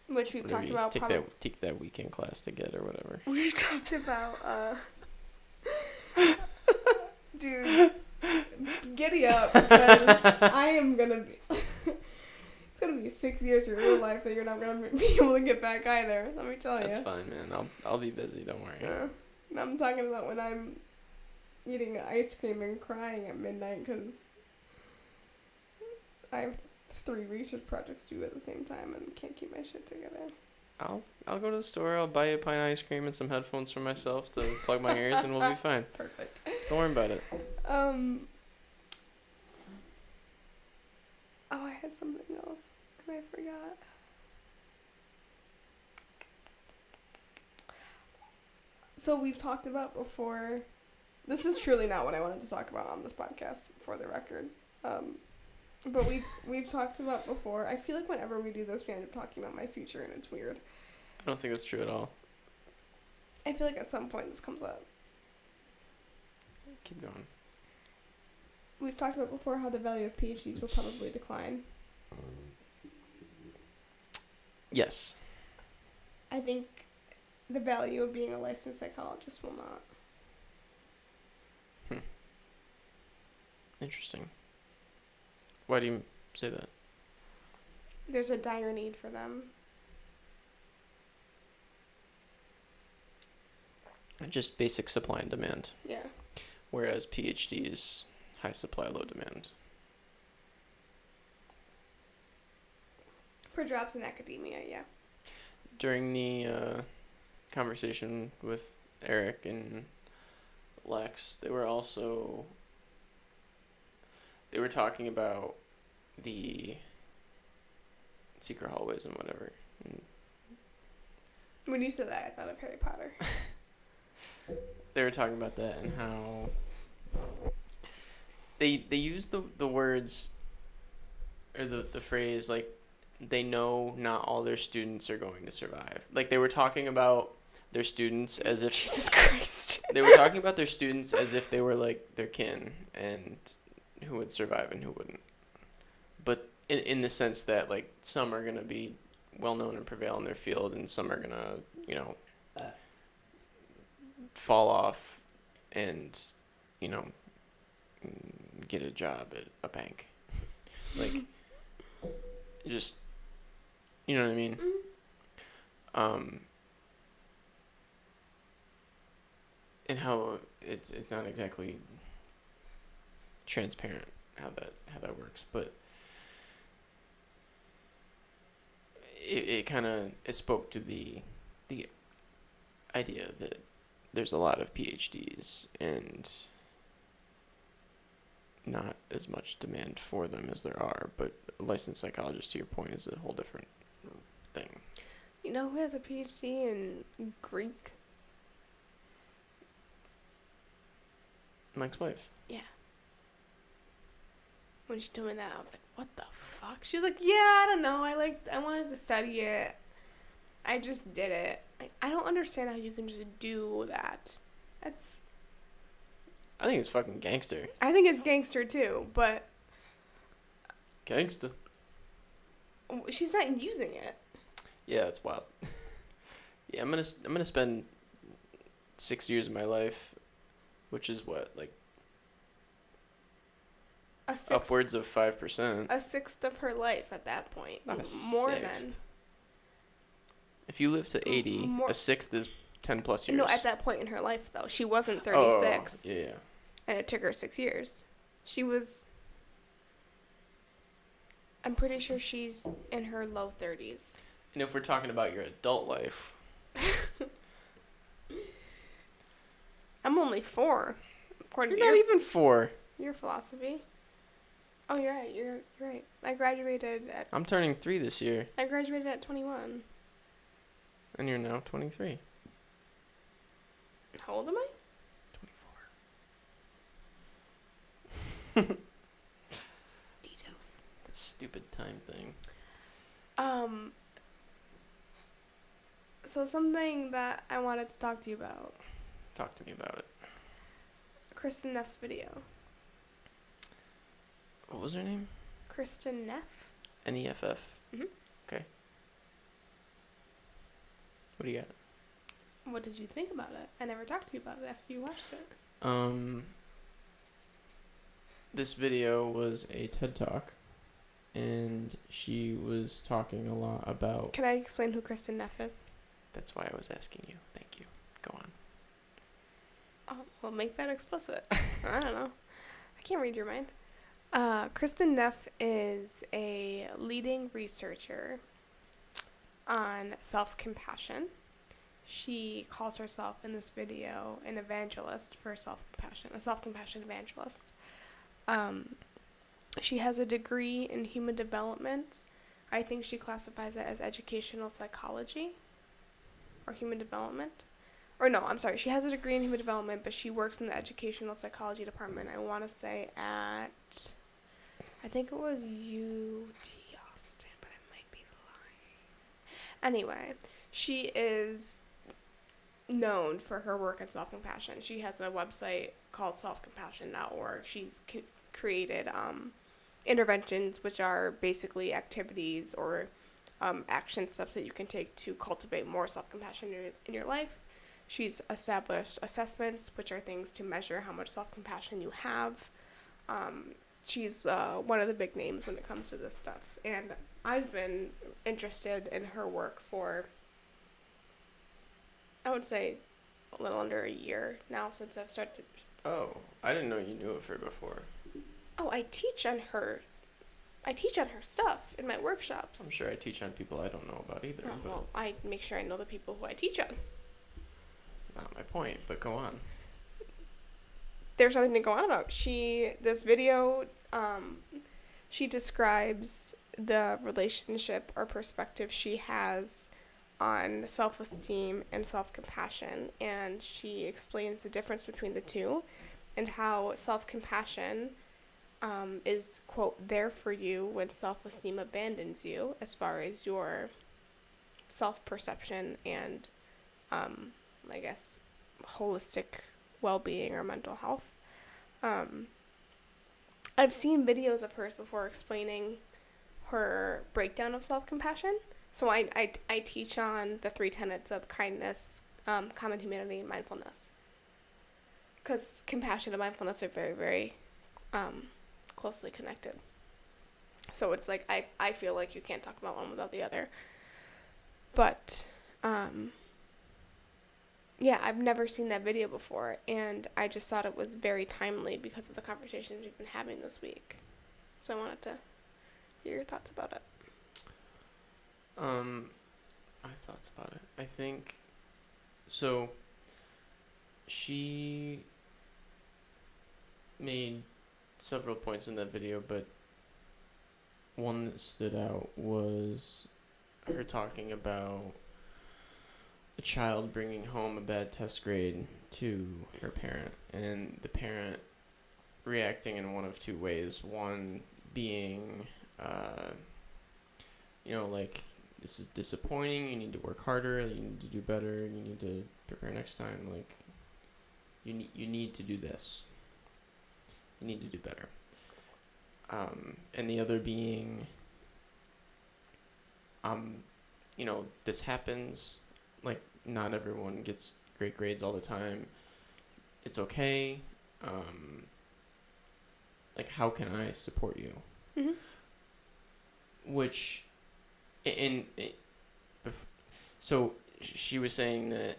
Which we've talked about. Take that weekend class to get or whatever. We've talked about. Dude, giddy up, because I am gonna be. It's gonna be 6 years of your life that you're not gonna be able to get back either. Let me tell you. That's fine, man. I'll be busy. Don't worry. I'm talking about when I'm eating ice cream and crying at midnight because I have 3 research projects due at the same time and can't keep my shit together. I'll go to the store. I'll buy you a pint of ice cream and some headphones for myself to plug my ears, and we'll be fine. Perfect. Don't worry about it. Oh, I had something else and I forgot. So we've talked about before. This is truly not what I wanted to talk about on this podcast, for the record. But we've talked about before. I feel like whenever we do this, we end up talking about my future, and it's weird. I don't think that's true at all. I feel like at some point this comes up. Keep going. We've talked about before how the value of PhDs will probably decline. Yes. I think the value of being a licensed psychologist will not. Interesting. Why do you say that? There's a dire need for them. Just basic supply and demand. Yeah. Whereas PhD is high supply, low demand. For jobs in academia, yeah. During the conversation with Eric and Lex, they were talking about the secret hallways and whatever. And When you said that, I thought of Harry Potter. they were talking about that and how they use the words or the phrase like they know not all their students are going to survive. Like they were talking about their students as if Jesus Christ. they were talking about their students as if they were like their kin and who would survive and who wouldn't. But in the sense that like some are gonna be well known and prevail in their field, and some are gonna fall off and get a job at a bank. Like just you know what I mean. And how it's not exactly transparent how that works, but it spoke to the idea that there's a lot of PhDs and not as much demand for them as there are, but a licensed psychologist, to your point, is a whole different thing. You know who has a PhD in Greek? Mike's wife. Yeah. When she told me that, I was like, what the fuck? She was like, yeah, I don't know. I wanted to study it. I just did it. Like, I don't understand how you can just do that. I think it's fucking gangster. I think it's gangster too, but Gangster. she's not using it. Yeah, it's wild. Yeah, I'm gonna spend 6 years of my life, which is what, like upwards of 5%. A sixth of her life at that point. Not a more sixth. than. If you live to 80, a sixth is 10 plus years. No, at that point in her life though, she wasn't 36. Oh, yeah. And it took her 6 years. She was. I'm pretty sure she's in her low 30s. And if we're talking about your adult life, I'm only 4. According you're to not even 4. your philosophy. Oh, you're right. You're right. I graduated at I'm turning 3 this year, 21. and you're now 23. How old am I? 24. Details. That stupid time thing. So something that I wanted to talk to you about. Talk to me about it. Kristen Neff's video. What was her name? Kristen Neff? Neff. Mhm. Okay. What do you got? What did you think about it? I never talked to you about it after you watched it. This video was a TED Talk, and she was talking a lot about... Can I explain who Kristen Neff is? That's why I was asking you. Thank you. Go on. Oh, well, make that explicit. I don't know. I can't read your mind. Kristen Neff is a leading researcher on self-compassion. She calls herself in this video an evangelist for self-compassion, a self-compassion evangelist. She has a degree in human development. I think she classifies it as educational psychology or human development. Or no, I'm sorry. She has a degree in human development, but she works in the educational psychology department. I want to say I think it was UT Austin, but I might be lying. Anyway, she is known for her work in self-compassion. She has a website called selfcompassion.org. She's created interventions, which are basically activities or action steps that you can take to cultivate more self-compassion in your life. She's established assessments, which are things to measure how much self-compassion you have. She's one of the big names when it comes to this stuff. And I've been interested in her work for, I would say, a little under a year now since I've started. Oh, I didn't know you knew of her before. Oh, I teach on her stuff in my workshops. I'm sure I teach on people I don't know about either. Oh, but well, I make sure I know the people who I teach on. not my point, but go on. There's nothing to go on about. This video, she describes the relationship or perspective she has on self-esteem and self-compassion, and she explains the difference between the two and how self-compassion is, quote, there for you when self-esteem abandons you as far as your self-perception and, I guess, holistic well-being or mental health. I've seen videos of hers before explaining her breakdown of self-compassion. So I teach on the 3 tenets of kindness, common humanity, and mindfulness. Because compassion and mindfulness are very, very closely connected. So it's like I feel like you can't talk about one without the other. But yeah, I've never seen that video before, and I just thought it was very timely because of the conversations we've been having this week. So I wanted to hear your thoughts about it. My thoughts about it. I think, so, she made several points in that video, but one that stood out was her talking about a child bringing home a bad test grade to her parent, and the parent reacting in one of 2 ways. One being, like, this is disappointing, you need to work harder, you need to do better, you need to prepare next time, like, you need to do this. You need to do better. And the other being, this happens, like, not everyone gets great grades all the time. It's okay. Like, how can I support you? Mm-hmm. Which, so she was saying that,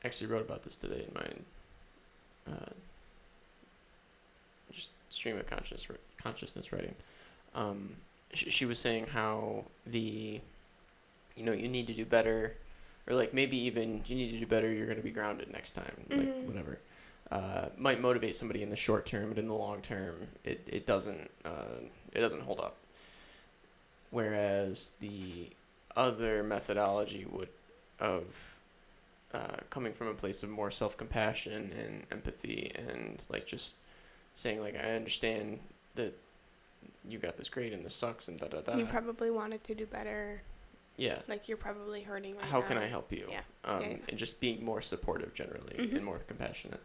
actually wrote about this today in my, just stream of consciousness writing. She was saying how you need to do better, or like maybe even you need to do better, you're going to be grounded next time, like whatever. Might motivate somebody in the short term, but in the long term, it doesn't hold up. Whereas the other methodology of coming from a place of more self-compassion and empathy, and like just saying, like, I understand that you got this grade and this sucks and da-da-da. You probably wanted to do better. Yeah. Like, you're probably hurting right now. How can I help you? Yeah. And just being more supportive generally, Mm-hmm. and more compassionate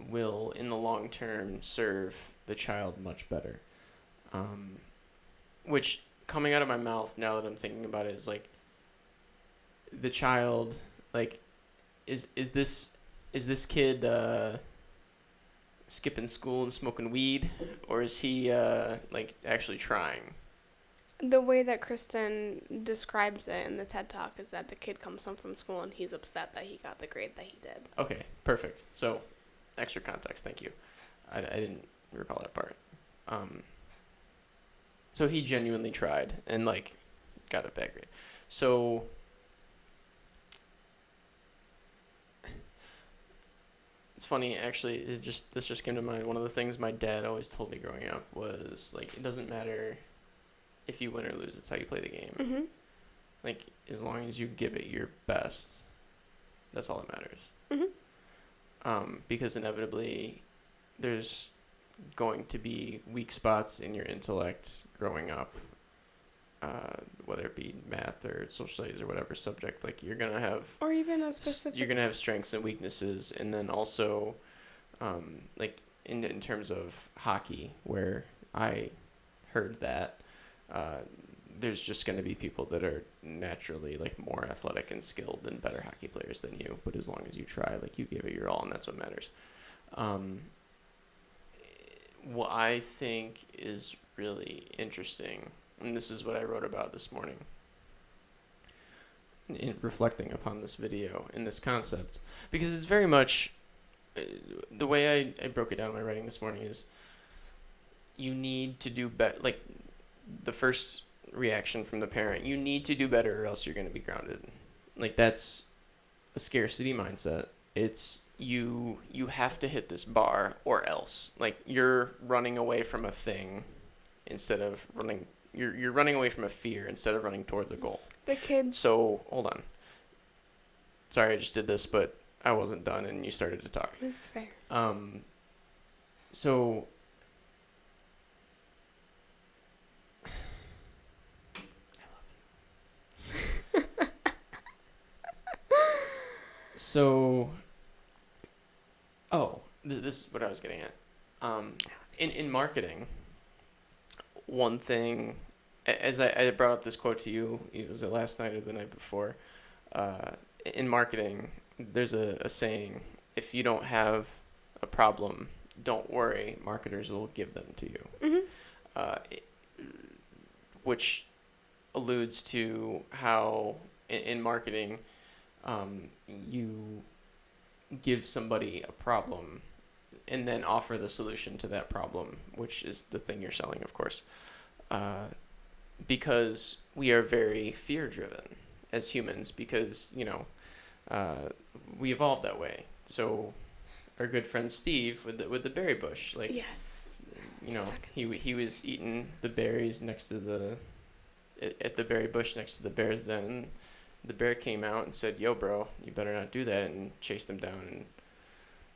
will, in the long term, serve the child much better. Which, coming out of my mouth now that I'm thinking about it, is like, the child, like, is this kid skipping school and smoking weed, or is he like actually trying? The way that Kristen describes it in the TED Talk is that the kid comes home from school and he's upset that he got the grade that he did. Okay, perfect. So, extra context, thank you. I didn't recall that part. So he genuinely tried and, like, got a bad grade. So, it's funny, actually, this just came to mind. One of the things my dad always told me growing up was, like, it doesn't matter if you win or lose, it's how you play the game. Mm-hmm. Like, as long as you give it your best, that's all that matters. Mm-hmm. Because inevitably, there's going to be weak spots in your intellect growing up, whether it be math or social studies or whatever subject. Like, you're gonna have, or even a specific, you're gonna have strengths and weaknesses, and then also, like in terms of hockey, where I heard that. There's just going to be people that are naturally, like, more athletic and skilled and better hockey players than you, but as long as you try, like, you give it your all, and that's what matters. what I think is really interesting, and this is what I wrote about this morning in reflecting upon this video and this concept, because it's very much the way I broke it down in my writing this morning is you need to do better. Like the first reaction from the parent, you need to do better or else you're going to be grounded. Like that's a scarcity mindset. It's you have to hit this bar or else. Like you're running away from a thing instead of running. You're running away from a fear instead of running toward the goal. The kids. So hold on. Sorry, I just did this, but I wasn't done, and you started to talk. That's fair. So So, this is what I was getting at. In marketing, one thing, as I brought up this quote to you, was it last night or the night before? In marketing, there's a saying: if you don't have a problem, don't worry, marketers will give them to you. Which alludes to how in marketing, you give somebody a problem and then offer the solution to that problem, which is the thing you're selling, of course. Because we are very fear-driven as humans, because, we evolved that way. So our good friend Steve with the berry bush, like, yes, he was eating the berries next to at the berry bush next to the bear's den, and the bear came out and said, "Yo, bro, you better not do that," and chased him down.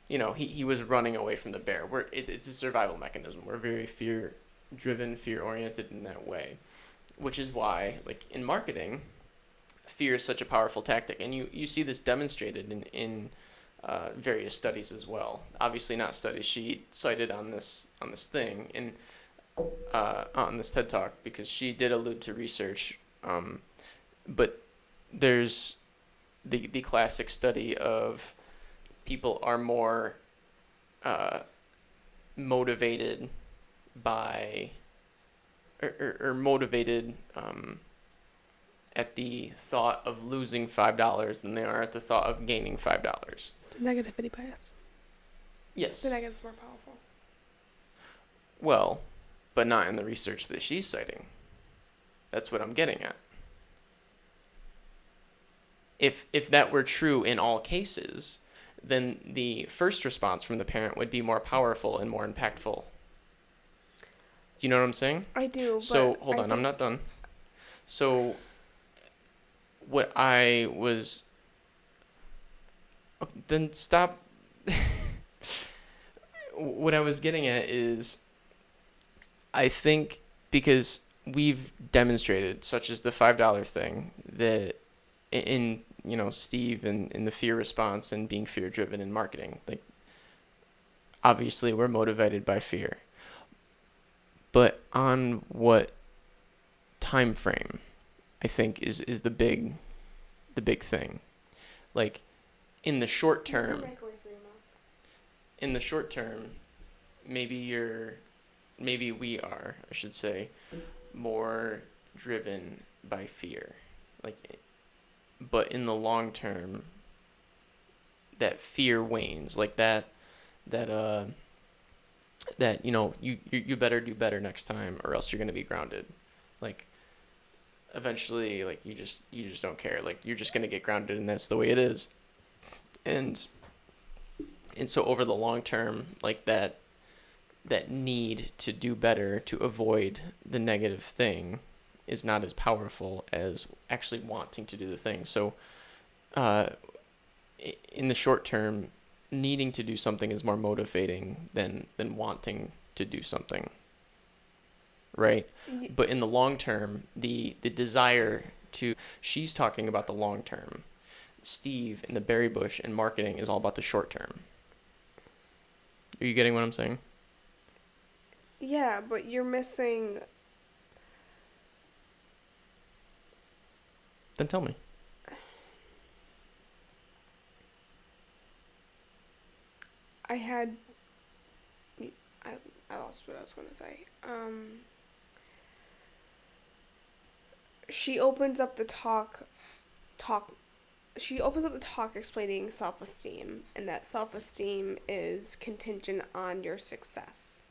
And he was running away from the bear. It's a survival mechanism. We're very fear-driven, fear-oriented in that way, which is why, like in marketing, fear is such a powerful tactic, and you see this demonstrated in various studies as well. Obviously, not studies she cited on this thing and on this TED Talk, because she did allude to research, but there's the classic study of people are more motivated by or motivated at the thought of losing $5 than they are at the thought of gaining $5. Negativity bias. Yes. The negative's more powerful. Well, but not in the research that she's citing. That's what I'm getting at. If that were true in all cases, then the first response from the parent would be more powerful and more impactful. Do you know what I'm saying? I do. So hold on, I'm not done. So what I was... Okay, then stop. What I was getting at is, I think because we've demonstrated, such as the $5 thing, that in Steve and in the fear response and being fear driven in marketing, like obviously we're motivated by fear, but on what time frame, I think is the big thing. Like in the short term, maybe we are, I should say, more driven by fear, like. But in the long term, that fear wanes, like that you better do better next time or else you're gonna be grounded. Like eventually, like you just don't care. Like you're just gonna get grounded, and that's the way it is. And so over the long term, like that need to do better to avoid the negative thing is not as powerful as actually wanting to do the thing. So in the short term, needing to do something is more motivating than wanting to do something, right? But in the long term, the desire to... She's talking about the long term. Steve in the berry bush and marketing is all about the short term. Are you getting what I'm saying? Yeah, but you're missing... Then tell me. I I lost what I was going to say. She opens up the talk explaining self-esteem, and that self-esteem is contingent on your success.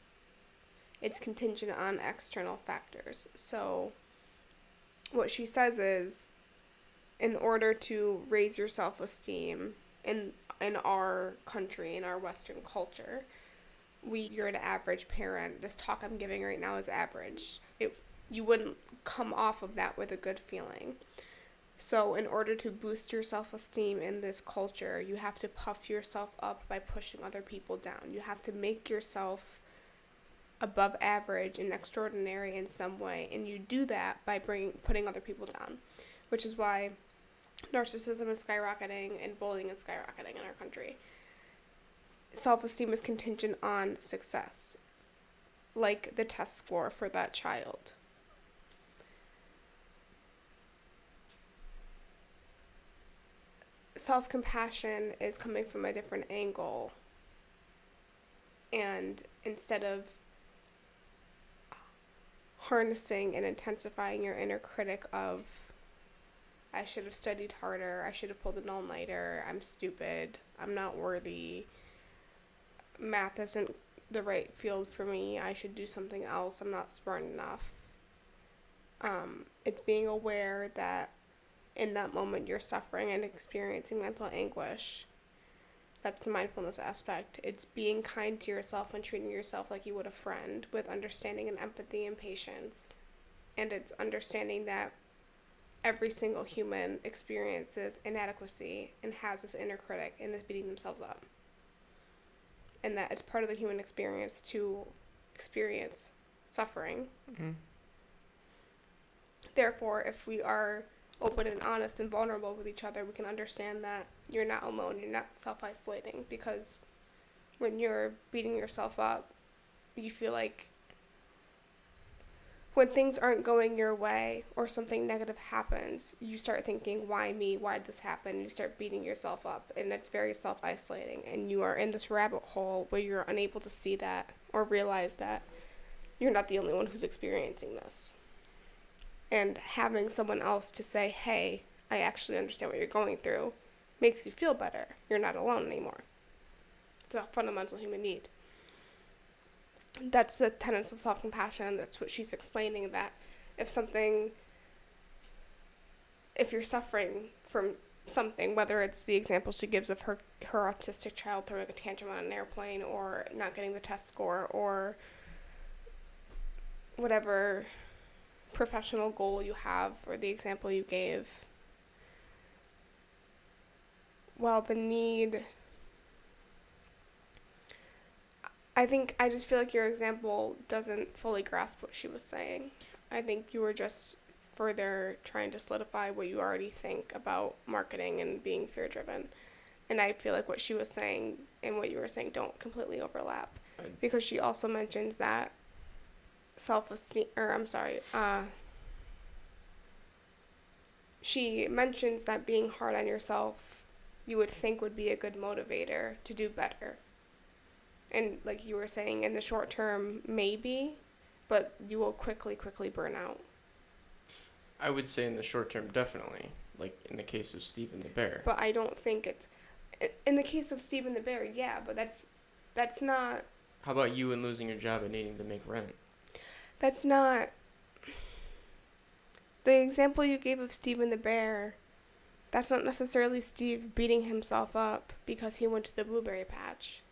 It's contingent on external factors. So what she says is, in order to raise your self-esteem in our country, in our Western culture, you're an average parent. This talk I'm giving right now is average. You wouldn't come off of that with a good feeling. So in order to boost your self-esteem in this culture, you have to puff yourself up by pushing other people down. You have to make yourself above average and extraordinary in some way, and you do that by putting other people down, which is why narcissism is skyrocketing and bullying is skyrocketing in our country. Self-esteem is contingent on success, like the test score for that child. Self-compassion is coming from a different angle, and instead of harnessing and intensifying your inner critic of, I should have studied harder, I should have pulled an all-nighter, I'm stupid, I'm not worthy, math isn't the right field for me, I should do something else, I'm not smart enough. It's being aware that in that moment you're suffering and experiencing mental anguish. That's the mindfulness aspect. It's being kind to yourself and treating yourself like you would a friend, with understanding and empathy and patience. And it's understanding that every single human experiences inadequacy and has this inner critic and is beating themselves up. And that it's part of the human experience to experience suffering. Mm-hmm. Therefore, if we are open and honest and vulnerable with each other, we can understand that you're not alone, you're not self-isolating, because when you're beating yourself up, you feel like when things aren't going your way or something negative happens, you start thinking, why me, why did this happen? You start beating yourself up, and it's very self-isolating, and you are in this rabbit hole where you're unable to see that or realize that you're not the only one who's experiencing this. And having someone else to say, hey, I actually understand what you're going through, makes you feel better. You're not alone anymore. It's a fundamental human need. That's the tenets of self-compassion. That's what she's explaining, that if you're suffering from something, whether it's the example she gives of her autistic child throwing a tantrum on an airplane, or not getting the test score, or whatever professional goal you have, or the example you gave, well, I just feel like your example doesn't fully grasp what she was saying. I think you were just further trying to solidify what you already think about marketing and being fear-driven. And I feel like what she was saying and what you were saying don't completely overlap. Because she also mentions that she mentions that being hard on yourself, you would think would be a good motivator to do better. And like you were saying, in the short term, maybe, but you will quickly burn out. I would say in the short term, definitely. Like in the case of Stephen the Bear. But I don't think it's... In the case of Stephen the Bear, yeah, but that's not... How about you and losing your job and needing to make rent? That's not... The example you gave of Stephen the Bear, that's not necessarily Steve beating himself up because he went to the blueberry patch.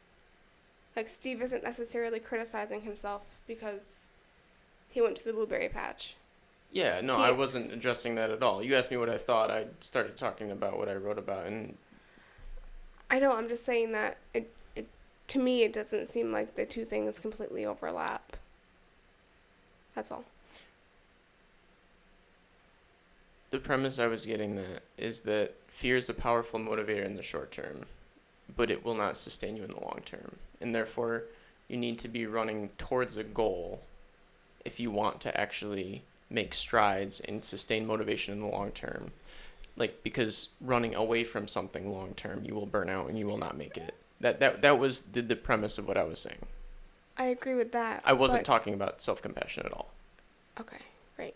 Like, Steve isn't necessarily criticizing himself because he went to the blueberry patch. Yeah, no, I wasn't addressing that at all. You asked me what I thought. I started talking about what I wrote about, and... I know, I'm just saying that to me, it doesn't seem like the two things completely overlap. That's all. The premise I was getting at is that fear is a powerful motivator in the short term, but it will not sustain you in the long term. And therefore, you need to be running towards a goal if you want to actually make strides and sustain motivation in the long term. Like, because running away from something long term, you will burn out and you will not make it. That was the premise of what I was saying. I agree with that. I wasn't talking about self-compassion at all. Okay, great.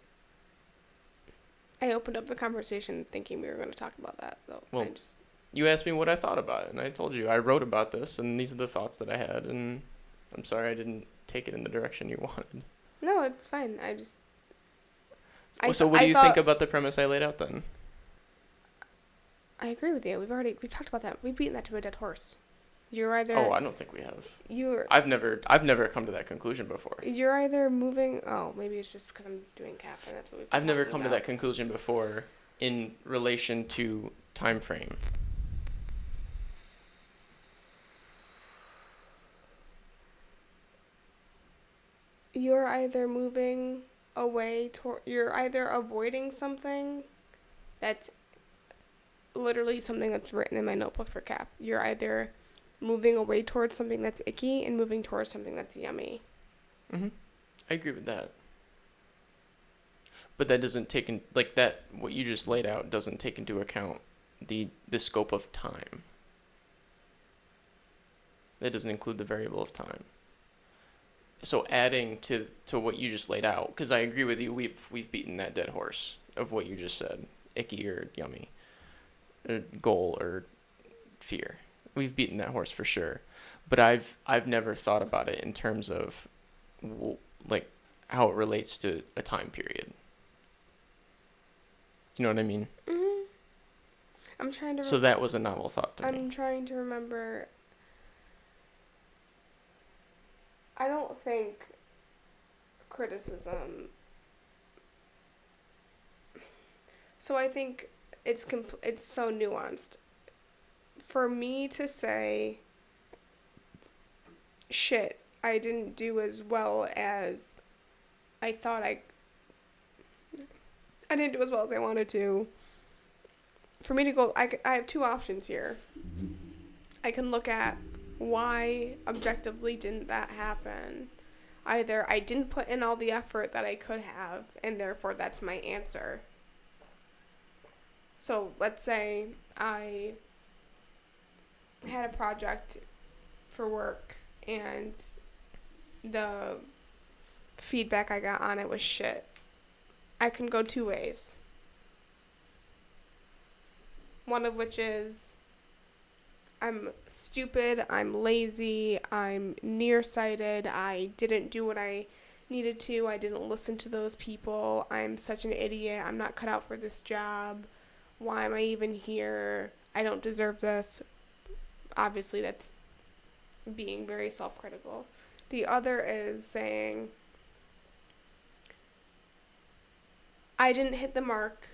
I opened up the conversation thinking we were going to talk about that, though. Well, you asked me what I thought about it, and I told you I wrote about this, and these are the thoughts that I had, and I'm sorry I didn't take it in the direction you wanted. No, it's fine. So what do you think about the premise I laid out then? I agree with you. We've talked about that. We've beaten that to a dead horse. You're either. Oh, I don't think we have. You're. I've never come to that conclusion before. You're either moving. Oh, maybe it's just because I'm doing cap, and that's what we've. I've never come to that conclusion before in relation to time frame. You're either moving away toward. You're either avoiding something that's literally something that's written in my notebook for cap. You're either moving away towards something that's icky and moving towards something that's yummy. Mm-hmm. I agree with that. But that doesn't take in, like that, what you just laid out doesn't take into account the scope of time. That doesn't include the variable of time. So adding to what you just laid out, because I agree with you, we've beaten that dead horse of what you just said, icky or yummy, or goal or fear. We've beaten that horse for sure, but I've never thought about it in terms of like how it relates to a time period. You know what I mean? Mm-hmm. I'm trying to. So that was a novel thought to me. I'm trying to remember. I don't think criticism. So I think it's so nuanced. For me to say, shit, I didn't do as well as I thought I didn't do as well as I wanted to. For me to go, I have two options here. I can look at why objectively didn't that happen. Either I didn't put in all the effort that I could have, and therefore that's my answer. So let's say I had a project for work and the feedback I got on it was shit. I can go two ways. One of which is I'm stupid, I'm lazy, I'm nearsighted, I didn't do what I needed to, I didn't listen to those people, I'm such an idiot, I'm not cut out for this job, why am I even here, I don't deserve this. Obviously, that's being very self-critical. The other is saying, I didn't hit the mark.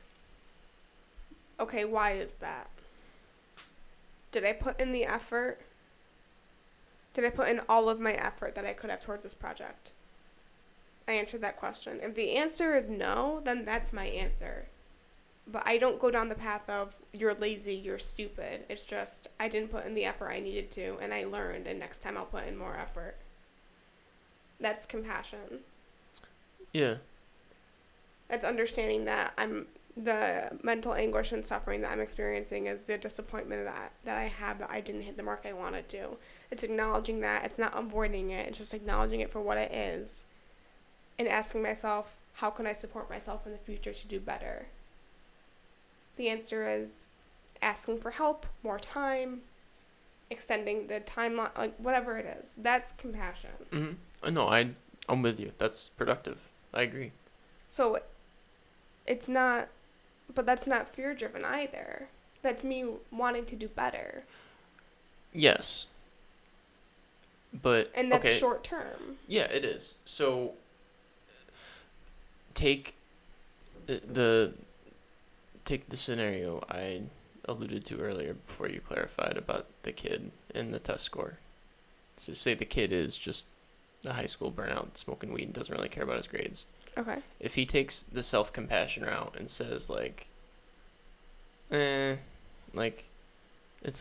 Okay, why is that? Did I put in the effort? Did I put in all of my effort that I could have towards this project? I answered that question. If the answer is no, then that's my answer. But I don't go down the path of, you're lazy, you're stupid. It's just, I didn't put in the effort I needed to, and I learned, and next time I'll put in more effort. That's compassion. Yeah. That's understanding that the mental anguish and suffering that I'm experiencing is the disappointment that I have that I didn't hit the mark I wanted to. It's acknowledging that. It's not avoiding it. It's just acknowledging it for what it is. And asking myself, how can I support myself in the future to do better? The answer is asking for help, more time, extending the timeline, like whatever it is. That's compassion. Mm-hmm. No, I'm with you. That's productive. I agree. So it's not, but that's not fear-driven either. That's me wanting to do better. Yes. But, and that's okay. Short term. Yeah, it is. So take the scenario I alluded to earlier before you clarified about the kid and the test score. So say the kid is just a high school burnout, smoking weed, and doesn't really care about his grades. Okay. If he takes the self-compassion route and says, like, it's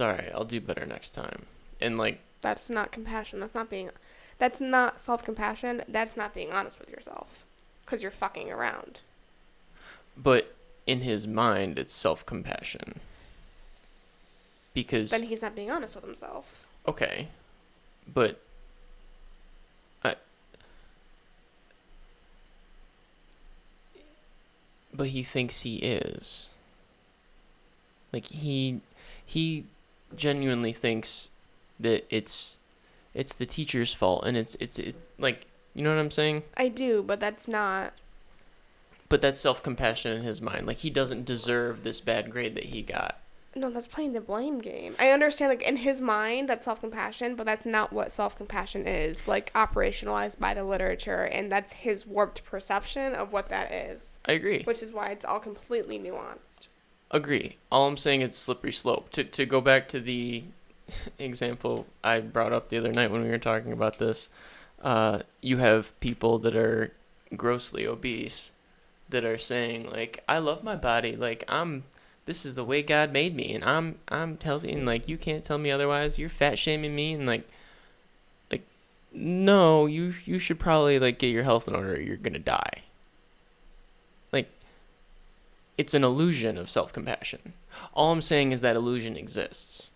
alright, I'll do better next time. And, like... That's not compassion. That's not self-compassion. That's not being honest with yourself. Because you're fucking around. But in his mind, it's self-compassion. Because... Then he's not being honest with himself. Okay. But... But he thinks he is. Like he genuinely thinks that it's the teacher's fault, and it's like, you know what I'm saying? I do, but that's not. But that's self-compassion in his mind. Like, he doesn't deserve this bad grade that he got. No, that's playing the blame game. I understand, like, in his mind, that's self-compassion, but that's not what self-compassion is, like, operationalized by the literature, and that's his warped perception of what that is. I agree. Which is why it's all completely nuanced. Agree. All I'm saying is slippery slope. To go back to the example I brought up the other night when we were talking about this, you have people that are grossly obese that are saying, like, I love my body, like, this is the way God made me, and I'm healthy, and, like, you can't tell me otherwise. You're fat shaming me, and like no, you should probably, like, get your health in order, or you're gonna die. Like, it's an illusion of self-compassion. All I'm saying is that illusion exists,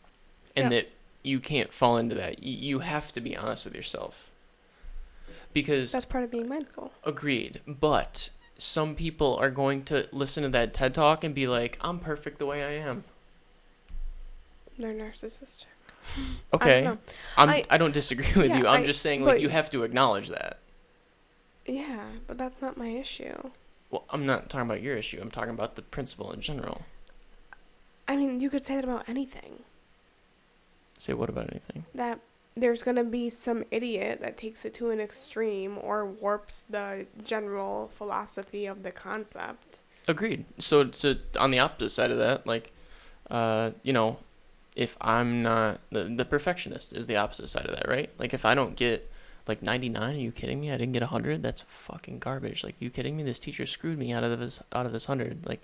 and that you can't fall into that. You have to be honest with yourself, because that's part of being mindful. Agreed, but some people are going to listen to that TED Talk and be like, I'm perfect the way I am. They're narcissistic. Okay. I don't disagree with you. I'm just saying, like, you have to acknowledge that. Yeah, but that's not my issue. Well, I'm not talking about your issue. I'm talking about the principle in general. I mean, you could say that about anything. Say what about anything? That there's going to be some idiot that takes it to an extreme or warps the general philosophy of the concept. Agreed. So on the opposite side of that, like, if I'm not... The perfectionist is the opposite side of that, right? Like, if I don't get, like, 99, are you kidding me? I didn't get 100? That's fucking garbage. Like, you kidding me? This teacher screwed me out of this 100. Like,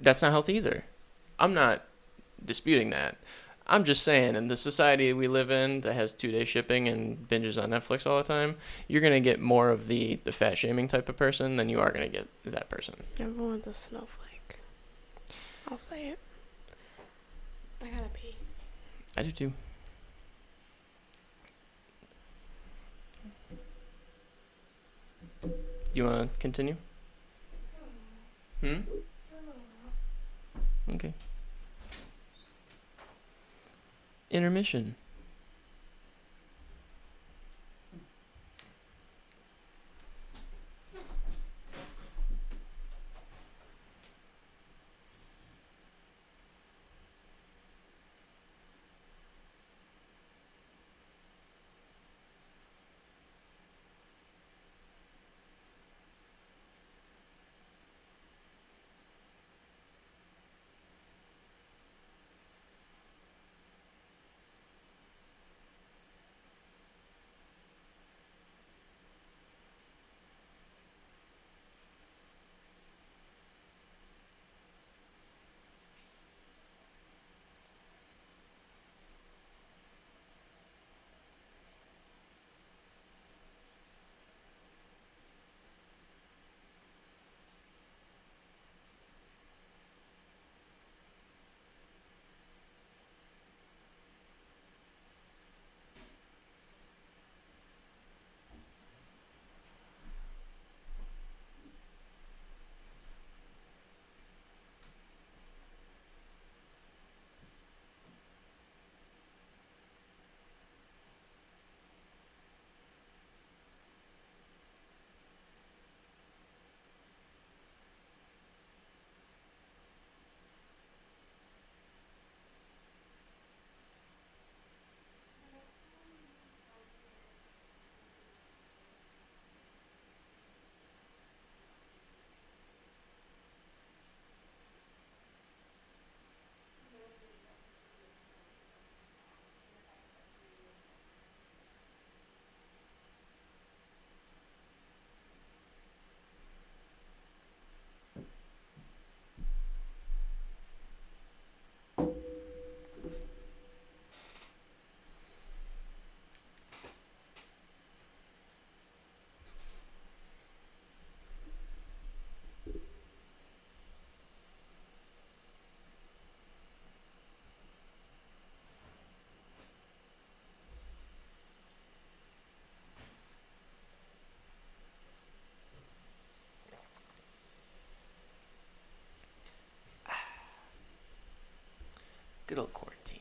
that's not healthy either. I'm not disputing that. I'm just saying, in the society we live in that has 2-day shipping and binges on Netflix all the time, you're going to get more of the fat shaming type of person than you are going to get that person. Everyone's a snowflake. I'll say it. I gotta pee. I do too. Do you want to continue? Okay. Intermission. Good old quarantine.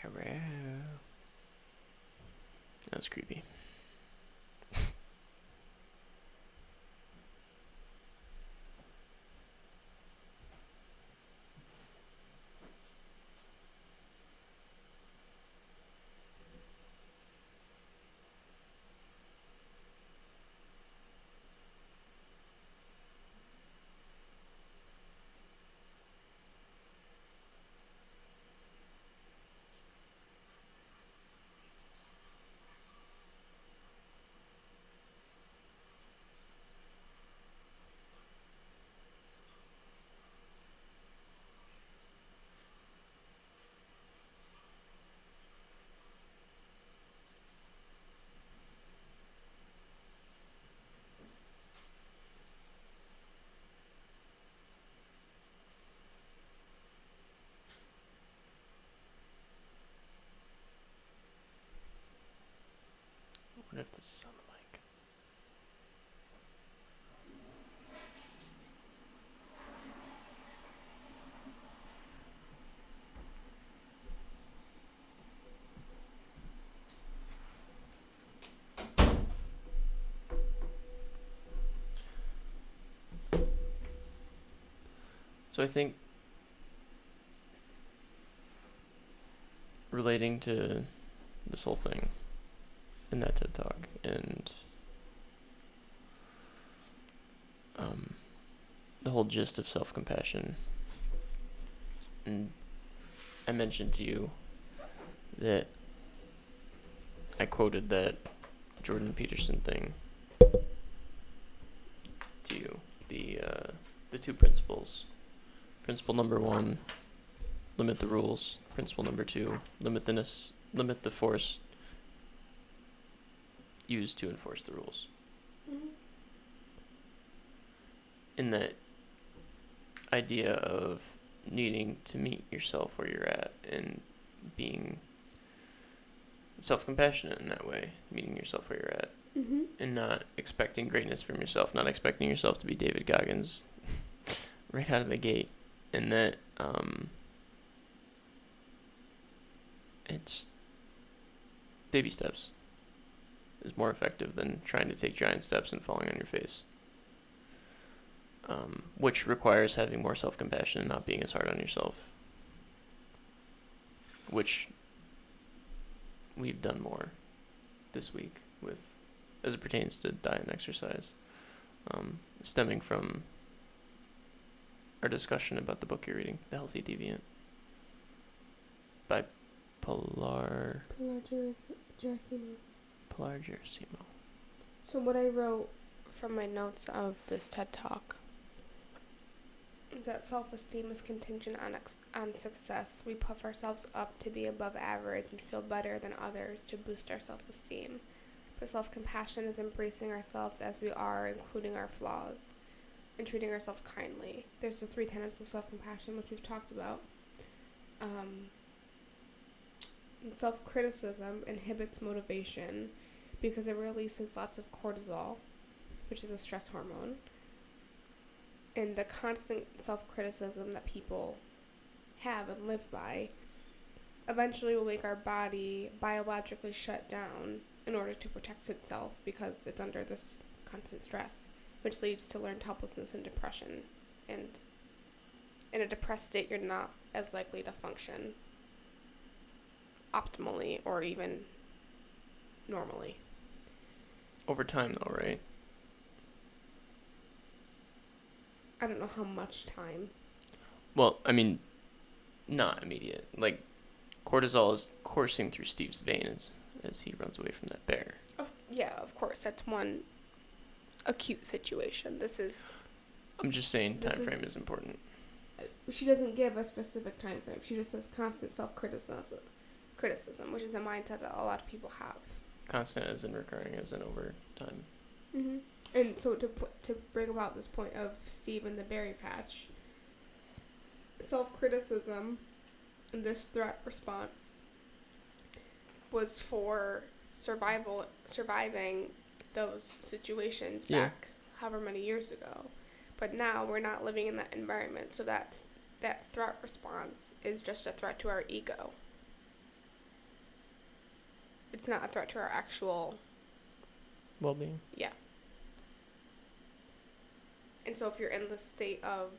Hello. That was creepy. What if this is on the mic? So I think relating to this whole thing in that TED Talk and the whole gist of self-compassion, and I mentioned to you that I quoted that Jordan Peterson thing to you, the two principles. Principle number 1, limit the rules. Principle number 2, limit the force used to enforce the rules. Mm-hmm. In that idea of needing to meet yourself where you're at and being self-compassionate in that way, meeting yourself where you're at, and not expecting greatness from yourself, not expecting yourself to be David Goggins right out of the gate, and that it's baby steps is more effective than trying to take giant steps and falling on your face, which requires having more self-compassion and not being as hard on yourself, which we've done more this week with as it pertains to diet and exercise, stemming from our discussion about the book you're reading, The Healthy Deviant, by Pilar Gerasimo. So what I wrote from my notes of this TED Talk is that self-esteem is contingent on success. We puff ourselves up to be above average and feel better than others to boost our self-esteem. But self-compassion is embracing ourselves as we are, including our flaws, and treating ourselves kindly. There's the 3 tenets of self-compassion, which we've talked about. And self-criticism inhibits motivation because it releases lots of cortisol, which is a stress hormone. And the constant self-criticism that people have and live by eventually will make our body biologically shut down in order to protect itself because it's under this constant stress, which leads to learned helplessness and depression. And in a depressed state, you're not as likely to function optimally or even normally. Over time, though, right? I don't know how much time. Well, I mean, not immediate. Like, cortisol is coursing through Steve's veins as he runs away from that bear. Of course. That's one acute situation. I'm just saying time frame is important. She doesn't give a specific time frame. She just says constant self-criticism, which is a mindset that a lot of people have. Constant as in recurring as in over time. Mm-hmm. And so to bring about this point of Steve and the berry patch, self-criticism and this threat response was for surviving those situations Yeah. back however many years ago. But now we're not living in that environment, so that threat response is just a threat to our ego. It's not a threat to our actual well-being. Yeah. And so if you're in the state of,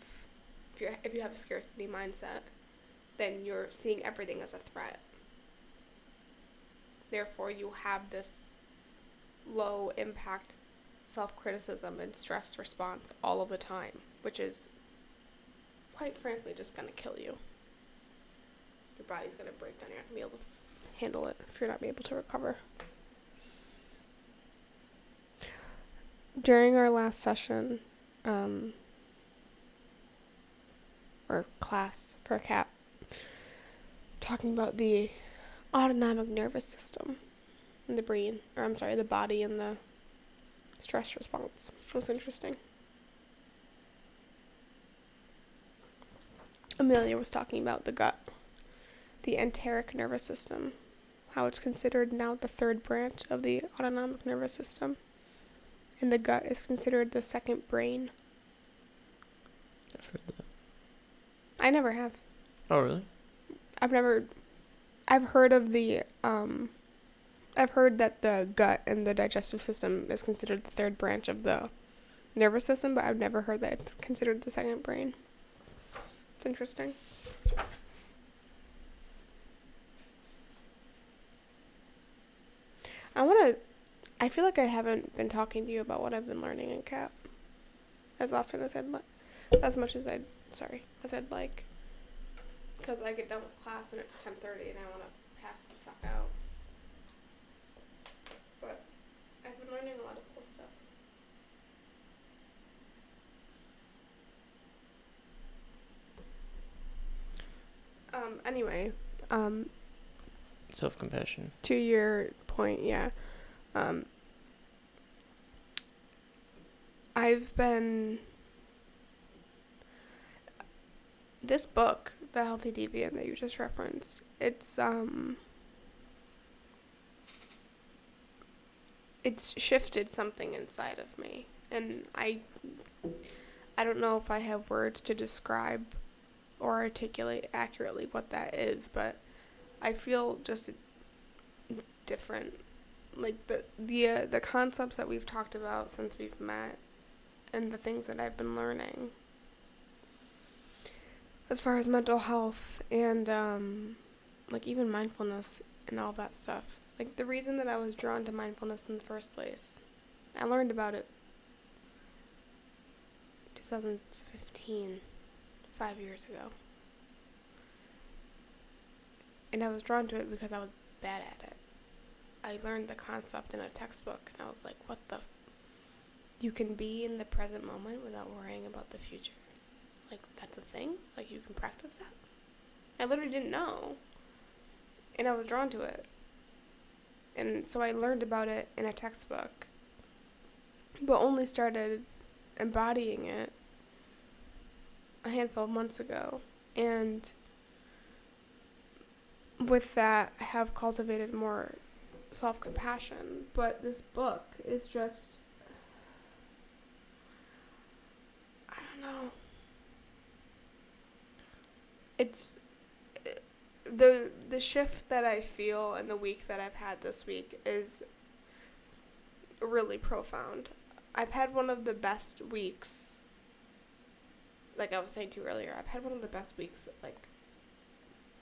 if you have a scarcity mindset, then you're seeing everything as a threat. Therefore, you have this low impact self-criticism and stress response all of the time, which is, quite frankly, just going to kill you. Your body's going to break down. You're not going to be able to handle it if you're not able to recover. During our last session, or class for CAP, talking about the autonomic nervous system and the brain, or I'm sorry, the body and the stress response. It was interesting. Amelia was talking about the gut, the enteric nervous system, how it's considered now the third branch of the autonomic nervous system, and the gut is considered the second brain. I've heard that. I never have. Oh, really? I've heard of I've heard that the gut and the digestive system is considered the third branch of the nervous system, but I've never heard that it's considered the second brain. It's interesting. I feel like I haven't been talking to you about what I've been learning in CAP as often as I'd like, because I get done with class and it's 10:30 and I want to pass the fuck out. But I've been learning a lot of cool stuff. Anyway, self-compassion. To your point, yeah. I've been... This book, The Healthy Deviant that you just referenced, it's shifted something inside of me. And I don't know if I have words to describe or articulate accurately what that is, but I feel just different. Like the concepts that we've talked about since we've met and the things that I've been learning as far as mental health and like even mindfulness and all that stuff. Like the reason that I was drawn to mindfulness in the first place, I learned about it 2015, 5 years ago. And I was drawn to it because I was bad at it. I learned the concept in a textbook, and I was like, what the... You can be in the present moment without worrying about the future. Like, that's a thing? Like, you can practice that? I literally didn't know. And I was drawn to it. And so I learned about it in a textbook, but only started embodying it a handful of months ago. And with that, I have cultivated more self-compassion. But this book is just... I don't know. It's... The shift that I feel and the week that I've had this week is really profound. I've had one of the best weeks, like I was saying to you earlier, I've had one of the best weeks, like,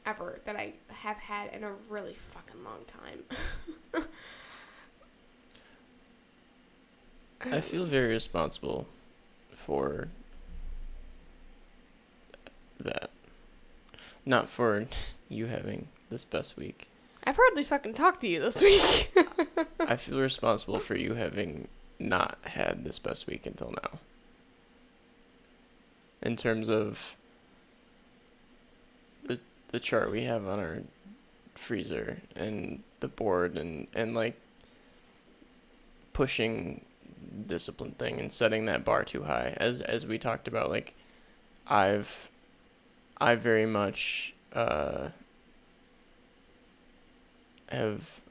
ever that I have had in a really fucking long time. I feel very responsible for that. Not for you having this best week. I've hardly fucking talked to you this week. I feel responsible for you having not had this best week until now. In terms of the chart we have on our freezer and the board and like pushing discipline thing and setting that bar too high. As we talked about, like I very much have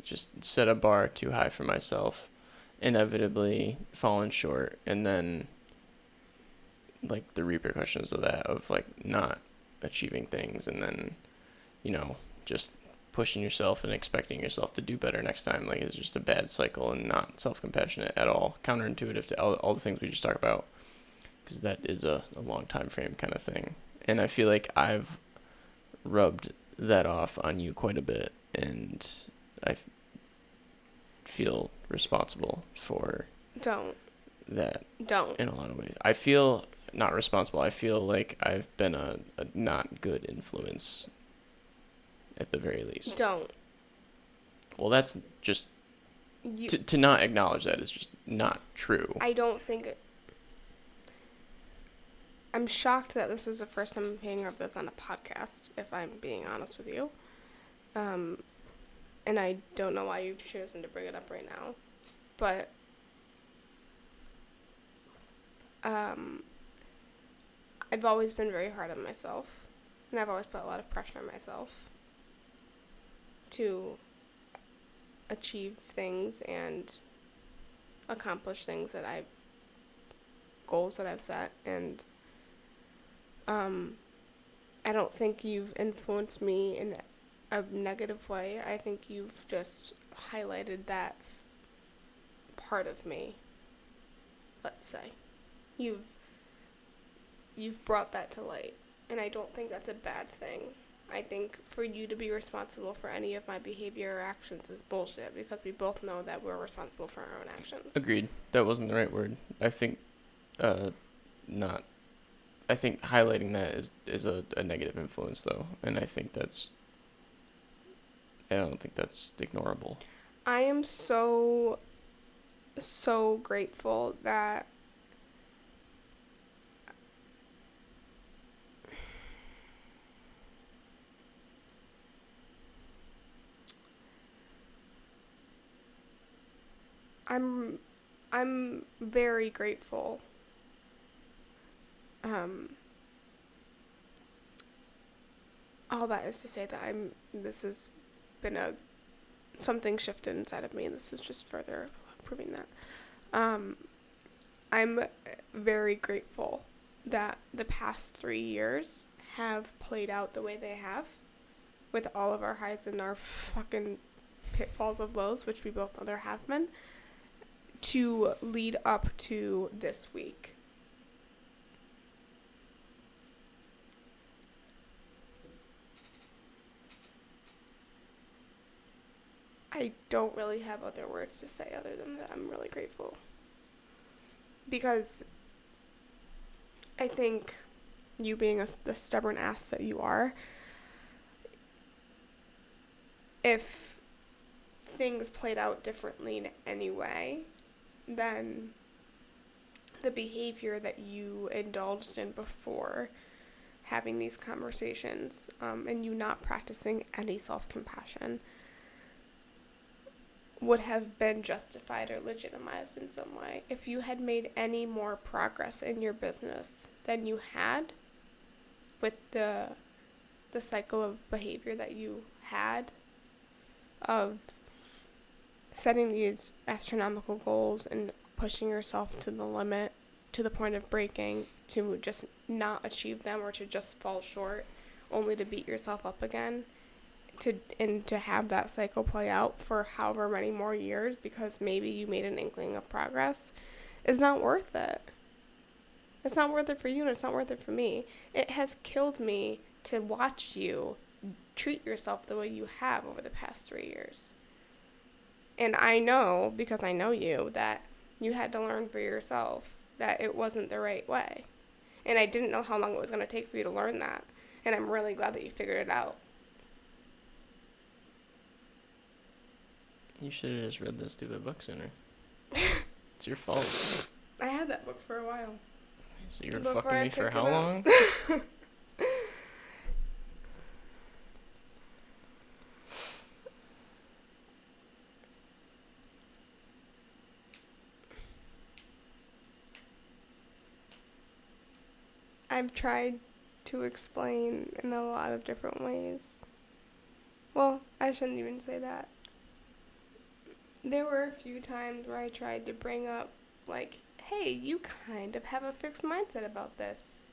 just set a bar too high for myself, inevitably fallen short, and then like the repercussions of that, of like not achieving things, and then just pushing yourself and expecting yourself to do better next time, like, is just a bad cycle and not self-compassionate at all, counterintuitive to all the things we just talked about, because that is a long time frame kind of thing. And I feel like I've rubbed that off on you quite a bit, and I feel responsible for Don't. in a lot of ways. I feel not responsible. I feel like I've been a not good influence at the very least. Don't. Well, that's just to not acknowledge that is just not true. I don't think I'm shocked that this is the first time I'm hearing of this on a podcast, if I'm being honest with you. And I don't know why you've chosen to bring it up right now. But I've always been very hard on myself. And I've always put a lot of pressure on myself to achieve things and accomplish things goals that I've set. And I don't think you've influenced me in a negative way. I think you've just highlighted that part of me, let's say. You've brought that to light, and I don't think that's a bad thing. I think for you to be responsible for any of my behavior or actions is bullshit, because we both know that we're responsible for our own actions. Agreed. That wasn't the right word. I think I think highlighting that is a negative influence, though, and I don't think that's ignorable. I am so grateful that I'm very grateful. All that is to say that this has been something shifted inside of me, and this is just further proving that. I'm very grateful that the past 3 years have played out the way they have, with all of our highs and our fucking pitfalls of lows, which we both know there have been, to lead up to this week. I don't really have other words to say other than that I'm really grateful. Because I think you being the stubborn ass that you are, if things played out differently in any way, then the behavior that you indulged in before having these conversations, and you not practicing any self-compassion, would have been justified or legitimized in some way. If you had made any more progress in your business than you had with the cycle of behavior that you had of setting these astronomical goals and pushing yourself to the limit, to the point of breaking, to just not achieve them or to just fall short, only to beat yourself up again, to have that cycle play out for however many more years because maybe you made an inkling of progress, is not worth it. It's not worth it for you, and it's not worth it for me. It has killed me to watch you treat yourself the way you have over the past 3 years. And I know, because I know you, that you had to learn for yourself that it wasn't the right way. And I didn't know how long it was going to take for you to learn that. And I'm really glad that you figured it out. You should have just read this stupid book sooner. It's your fault. I had that book for a while. So you were fucking me for how long? I've tried to explain in a lot of different ways. Well, I shouldn't even say that. There were a few times where I tried to bring up, like, hey, you kind of have a fixed mindset about this.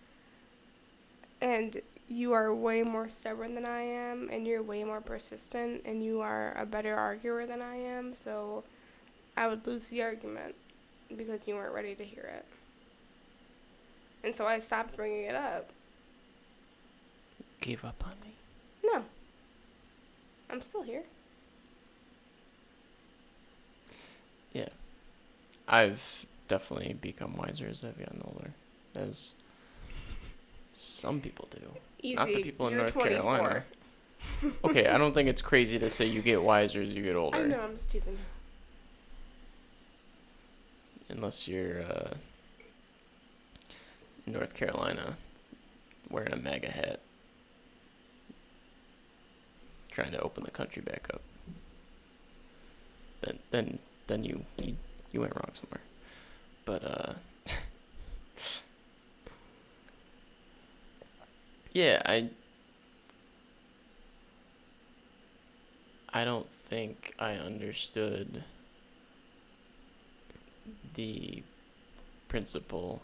And you are way more stubborn than I am, and you're way more persistent, and you are a better arguer than I am, so I would lose the argument because you weren't ready to hear it. And so I stopped bringing it up. Gave up on me? No. I'm still here. Yeah. I've definitely become wiser as I've gotten older. As some people do. Easy. Not the people in You're North 24. Carolina. Okay, I don't think it's crazy to say you get wiser as you get older. I know, I'm just teasing. Unless you're in North Carolina wearing a MAGA hat. Trying to open the country back up. Then you went wrong somewhere. But yeah, I don't think I understood the principle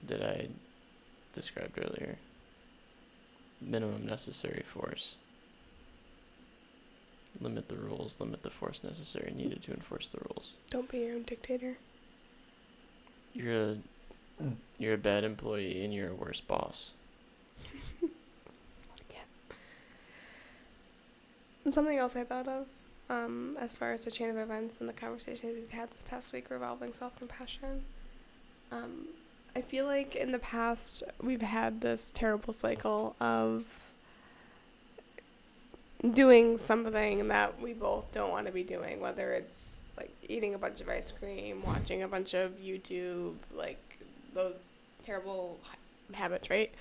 that I described earlier. Minimum necessary force. Limit the rules, limit the force necessary needed to enforce the rules. Don't be your own dictator. You're a bad employee and you're a worse boss. Yeah. Something else I thought of, as far as the chain of events and the conversations we've had this past week revolving self-compassion. I feel like in the past we've had this terrible cycle of doing something that we both don't want to be doing, whether it's like eating a bunch of ice cream, watching a bunch of YouTube, like those terrible habits, right?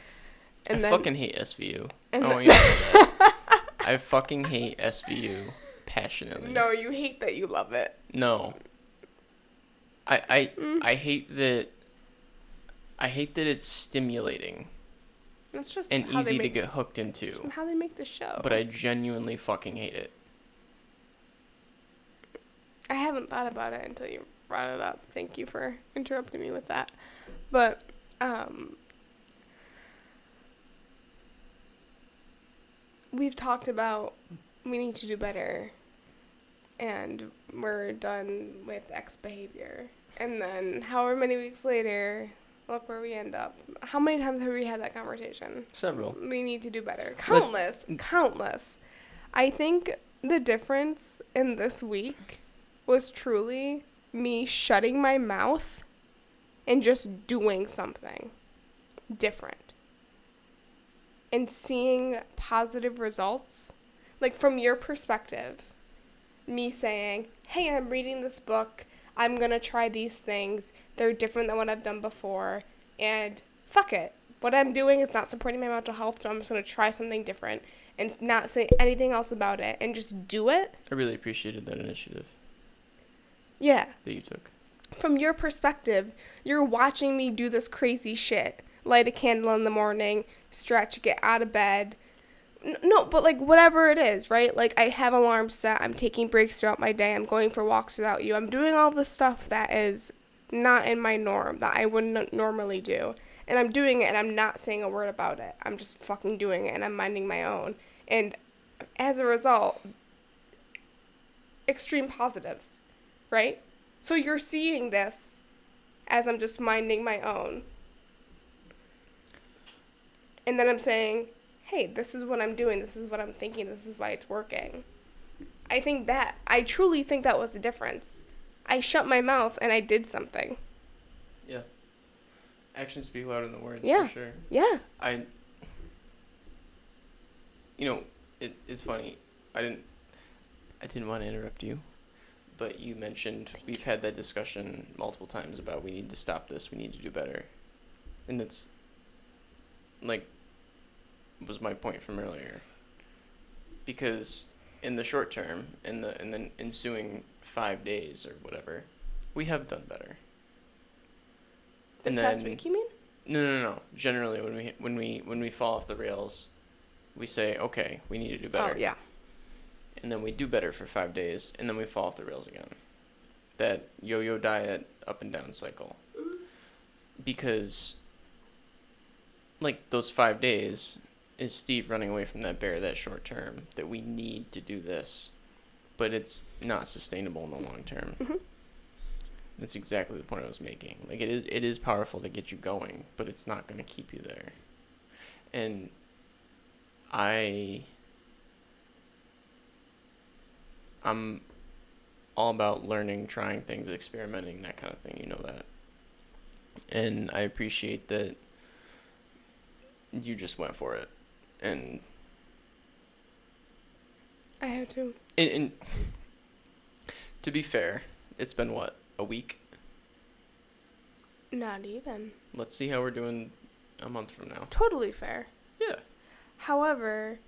And I fucking hate SVU. And I want you to know that. I fucking hate SVU passionately. No, you hate that you love it. No. I hate that. I hate that it's stimulating. That's just and easy to get hooked into. How they make the show. But I genuinely fucking hate it. I haven't thought about it until you brought it up. Thank you for interrupting me with that. But we've talked about we need to do better, and we're done with X behavior. And then however many weeks later, look where we end up. How many times have we had that conversation? Several. We need to do better. Countless. I think the difference in this week was truly me shutting my mouth and just doing something different. And seeing positive results. Like from your perspective, me saying, hey, I'm reading this book. I'm going to try these things. They're different than what I've done before. And fuck it. What I'm doing is not supporting my mental health, so I'm just going to try something different and not say anything else about it and just do it. I really appreciated that initiative. Yeah. That you took. From your perspective, you're watching me do this crazy shit. Light a candle in the morning, stretch, get out of bed. No, but like whatever it is, right? Like I have alarms set. I'm taking breaks throughout my day. I'm going for walks without you. I'm doing all the stuff that is not in my norm, that I wouldn't normally do. And I'm doing it and I'm not saying a word about it. I'm just fucking doing it and I'm minding my own. And as a result, extreme positives, right? So you're seeing this as I'm just minding my own. And then I'm saying, hey, this is what I'm doing, this is what I'm thinking, this is why it's working. I truly think that was the difference. I shut my mouth and I did something. Yeah. Actions speak louder than words, yeah. for sure. Yeah. It's funny. I didn't want to interrupt you, but you mentioned we've had that discussion multiple times about we need to stop this, we need to do better. And that's like was my point from earlier. Because in the short term, in the ensuing 5 days or whatever, we have done better. This past week, you mean? No. Generally, when we fall off the rails, we say, okay, we need to do better. Oh, yeah. And then we do better for 5 days, and then we fall off the rails again. That yo-yo diet, up and down cycle. Because, like, those 5 days is Steve running away from that bear that short term, that we need to do this, but it's not sustainable in the long term. Mm-hmm. That's exactly the point I was making. Like, it is powerful to get you going, but it's not going to keep you there. And I'm all about learning, trying things, experimenting, that kind of thing. You know that. And I appreciate that you just went for it. And I have to. And to be fair, it's been what, a week? Not even. Let's see how we're doing a month from now. Totally fair. Yeah. However,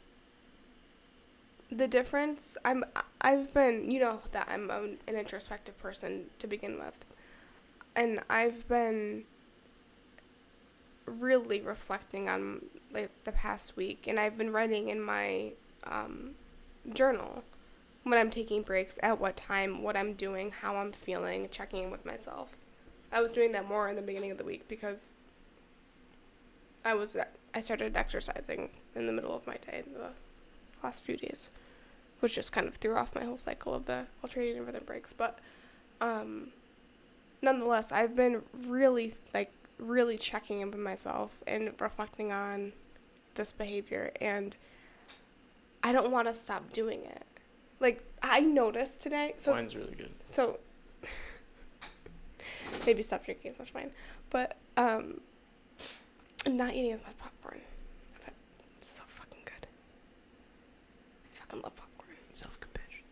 the difference, I've been, you know that I'm an introspective person to begin with. And I've been really reflecting on, like, the past week. And I've been writing in my journal when I'm taking breaks, at what time, what I'm doing, how I'm feeling, checking in with myself. I was doing that more in the beginning of the week because I started exercising in the middle of my day in the last few days, which just kind of threw off my whole cycle of the alternating rhythm breaks. But nonetheless, I've been really checking in with myself and reflecting on this behavior, and I don't want to stop doing it. Like, I noticed today. So wine's really good. So maybe stop drinking as much wine, but not eating as much popcorn. It's so fucking good. I fucking love popcorn. Self-compassion.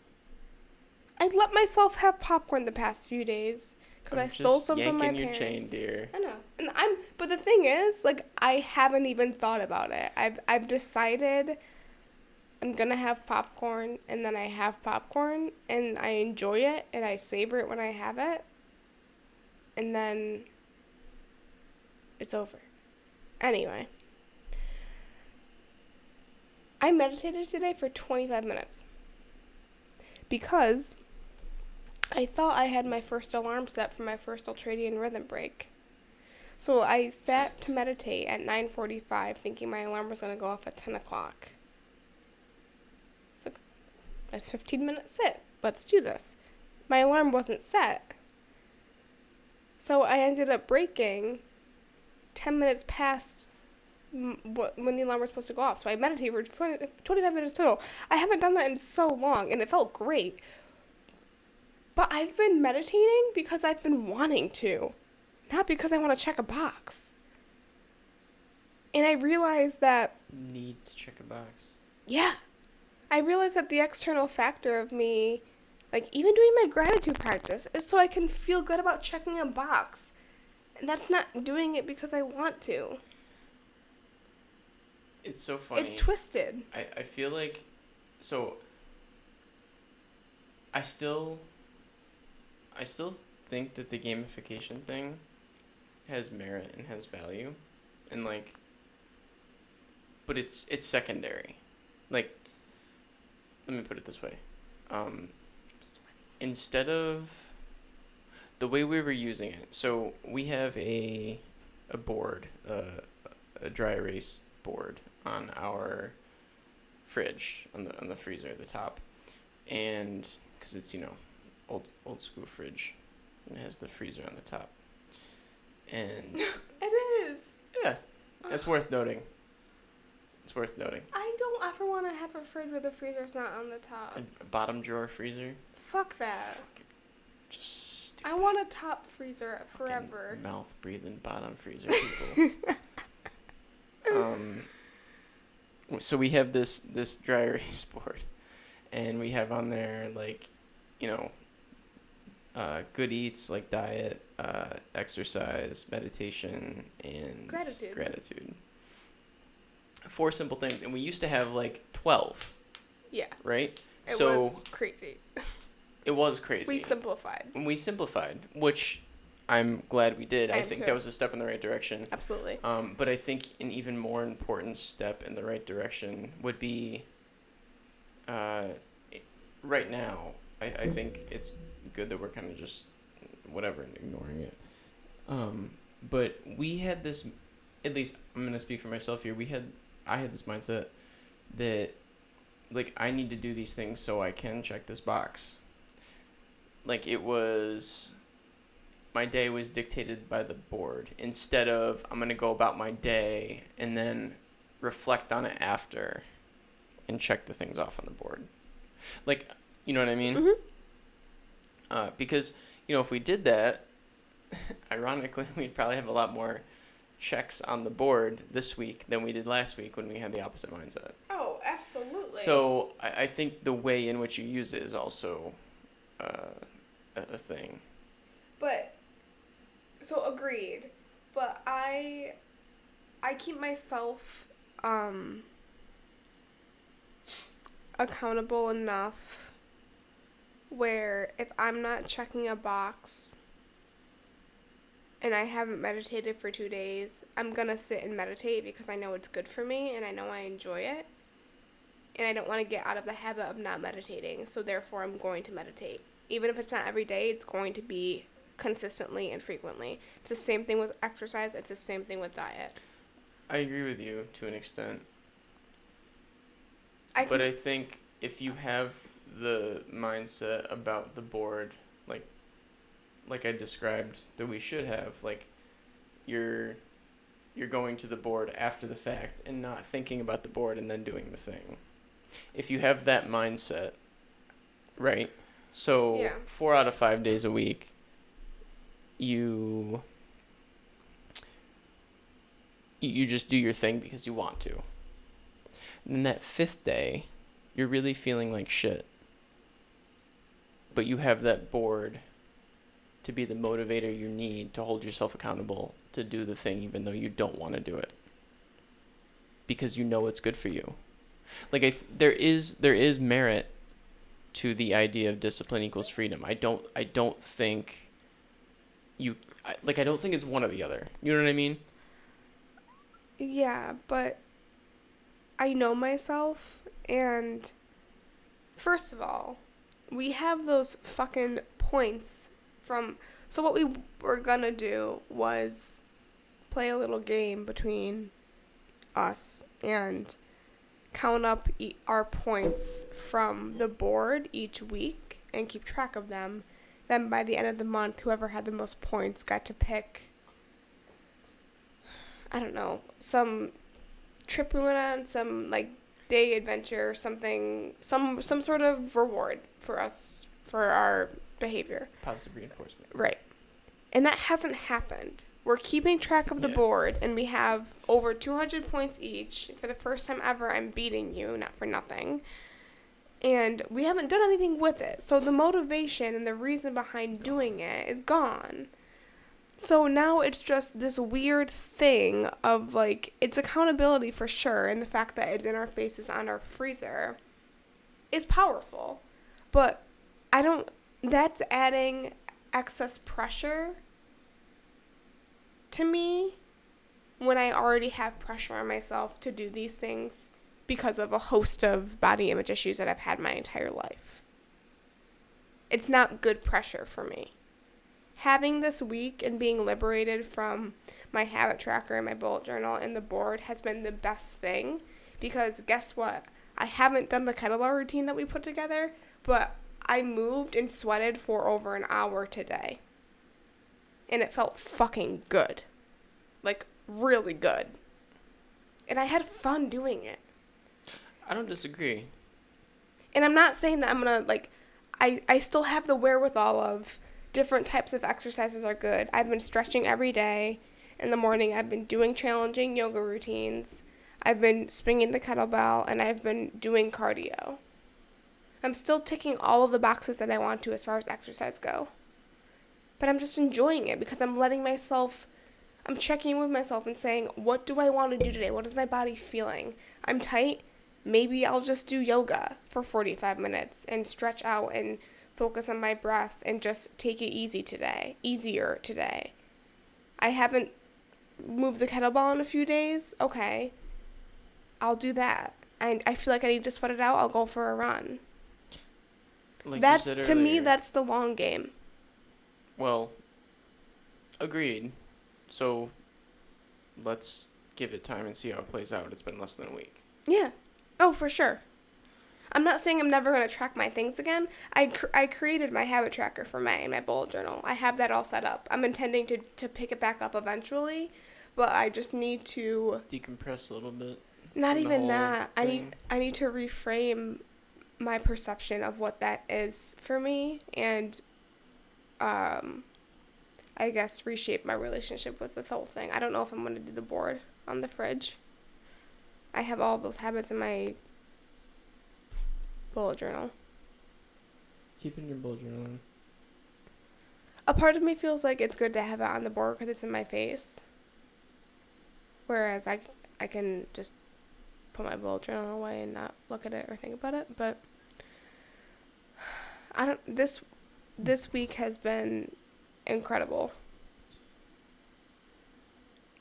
I let myself have popcorn the past few days because I stole some from my parents. Yanking your chain, dear. I know, but the thing is, like, I haven't even thought about it. I've decided I'm gonna have popcorn, and then I have popcorn, and I enjoy it, and I savor it when I have it, and then it's over. Anyway, I meditated today for 25 minutes because I thought I had my first alarm set for my first ultradian rhythm break. So I sat to meditate at 9:45 thinking my alarm was going to go off at 10 o'clock. It's like, it's 15-minute sit. Let's do this. My alarm wasn't set. So I ended up breaking 10 minutes past when the alarm was supposed to go off. So I meditated for 25 minutes total. I haven't done that in so long, and it felt great. But I've been meditating because I've been wanting to, not because I want to check a box. And I realized that... Need to check a box. Yeah. I realized that the external factor of me, like, even doing my gratitude practice, is so I can feel good about checking a box. And that's not doing it because I want to. It's so funny. It's twisted. I feel like... So... I still think that the gamification thing has merit and has value. And, like... But it's secondary. Like... Let me put it this way. Instead of the way we were using it, so we have a board, a dry erase board on our fridge, on the freezer at the top, and because it's, you know, old school fridge, and it has the freezer on the top, and It is. yeah, that's worth noting. It's worth noting. I don't ever want to have a fridge where the freezer's not on the top. A bottom drawer freezer. Fuck that. Just stupid. I want a top freezer forever. Mouth breathing bottom freezer people. So we have this dry erase board, and we have on there, like, you know, good eats, like diet, exercise, meditation, and gratitude. 4 simple things, and we used to have like 12. Yeah. Right? It was crazy. It was crazy. We simplified, which I'm glad we did. I think too. that was a step in the right direction. Absolutely. But I think an even more important step in the right direction would be, right now, I think it's good that we're kind of just whatever and ignoring it. But we had this, at least I'm going to speak for myself here, I had this mindset that, like, I need to do these things so I can check this box. Like, my day was dictated by the board instead of I'm going to go about my day and then reflect on it after and check the things off on the board. Like, you know what I mean? Mm-hmm. Because, if we did that, ironically, we'd probably have a lot more checks on the board this week than we did last week when we had the opposite mindset. Oh, absolutely. So I think the way in which you use it is also a thing. But, so agreed. But I keep myself accountable enough where if I'm not checking a box and I haven't meditated for 2 days, I'm going to sit and meditate because I know it's good for me and I know I enjoy it. And I don't want to get out of the habit of not meditating, so therefore I'm going to meditate. Even if it's not every day, it's going to be consistently and frequently. It's the same thing with exercise. It's the same thing with diet. I agree with you to an extent. But I think if you have the mindset about the board, like I described that we should have, like you're going to the board after the fact and not thinking about the board and then doing the thing. If you have that mindset, right? So 4 out of 5 days a week, you just do your thing because you want to. And then that 5th day, you're really feeling like shit. But you have that board to be the motivator you need to hold yourself accountable to do the thing even though you don't want to do it. Because you know it's good for you. Like there is merit to the idea of discipline equals freedom. I don't think I don't think it's one or the other. You know what I mean? Yeah, but I know myself, and first of all, we have those fucking points from... So what we were gonna do was play a little game between us and count up our points from the board each week and keep track of them. Then by the end of the month, whoever had the most points got to pick, I don't know, some trip we went on, some like day adventure, something, some sort of reward for us for our behavior. Positive reinforcement. Right. And that hasn't happened. We're keeping track of the board, and we have over 200 points each. For the first time ever, I'm beating you, not for nothing. And we haven't done anything with it. So the motivation and the reason behind doing it is gone. So now it's just this weird thing of, like, it's accountability for sure, and the fact that it's in our faces on our freezer is powerful. But that's adding excess pressure to me when I already have pressure on myself to do these things because of a host of body image issues that I've had my entire life. It's not good pressure for me. Having this week and being liberated from my habit tracker and my bullet journal and the board has been the best thing, because guess what? I haven't done the kettlebell routine that we put together, but I moved and sweated for over an hour today. And it felt fucking good. Like, really good. And I had fun doing it. I don't disagree. And I'm not saying that I'm going to, like, I still have the wherewithal of different types of exercises are good. I've been stretching every day. In the morning, I've been doing challenging yoga routines. I've been swinging the kettlebell, and I've been doing cardio. I'm still ticking all of the boxes that I want to as far as exercise go. But I'm just enjoying it because I'm checking in with myself and saying, what do I want to do today? What is my body feeling? I'm tight. Maybe I'll just do yoga for 45 minutes and stretch out and focus on my breath and just take it easier today. I haven't moved the kettlebell in a few days. Okay, I'll do that. I feel like I need to sweat it out. I'll go for a run. Like That's, you said to me, earlier. that's the long game. Well, agreed. So, let's give it time and see how it plays out. It's been less than a week. Yeah. Oh, for sure. I'm not saying I'm never going to track my things again. I created my habit tracker for May in my bullet journal. I have that all set up. I'm intending to pick it back up eventually, but I just need to decompress a little bit. Not from the even whole that. thing. I need to reframe my perception of what that is for me, and I guess reshape my relationship with the whole thing. I don't know if I'm going to do the board on the fridge. I have all those habits in my bullet journal. Keeping your bullet journal in. A part of me feels like it's good to have it on the board because it's in my face. Whereas I can just put my bullet journal away and not look at it or think about it. But this week has been incredible.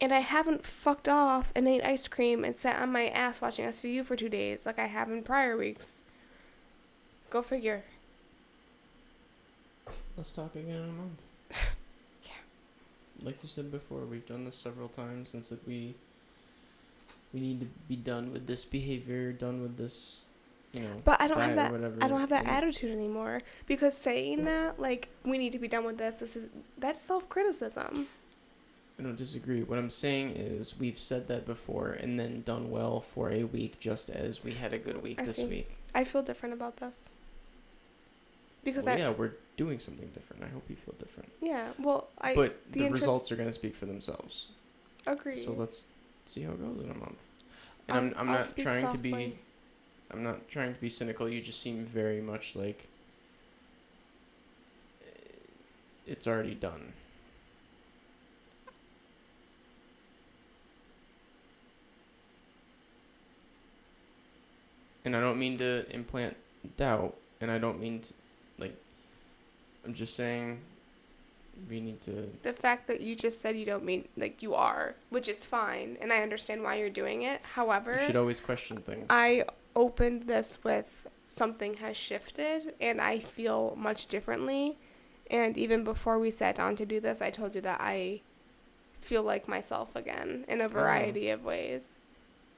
And I haven't fucked off and ate ice cream and sat on my ass watching SVU for 2 days like I have in prior weeks. Go figure. Let's talk again in a month. Yeah. Like you said before, we've done this several times and said we need to be done with this behavior, done with this, But I don't have diet that. or whatever. I don't have that And attitude anymore because saying that, like, we need to be done with this. That's self-criticism. I don't disagree. What I'm saying is we've said that before and then done well for a week, just as we had a good week this week. I feel different about this. Because Well, yeah, we're doing something different. I hope you feel different. Yeah, well, But the results are going to speak for themselves. Agree. So let's see how it goes in a month. And I'm not trying to be I'm not trying to be cynical. You just seem very much like it's already done. And I don't mean to implant doubt, and I don't mean to, I'm just saying we need to... The fact that you just said you don't mean, you are, which is fine, and I understand why you're doing it. However... You should always question things. I opened this with something has shifted, and I feel much differently. And even before we sat down to do this, I told you that I feel like myself again in a variety of ways.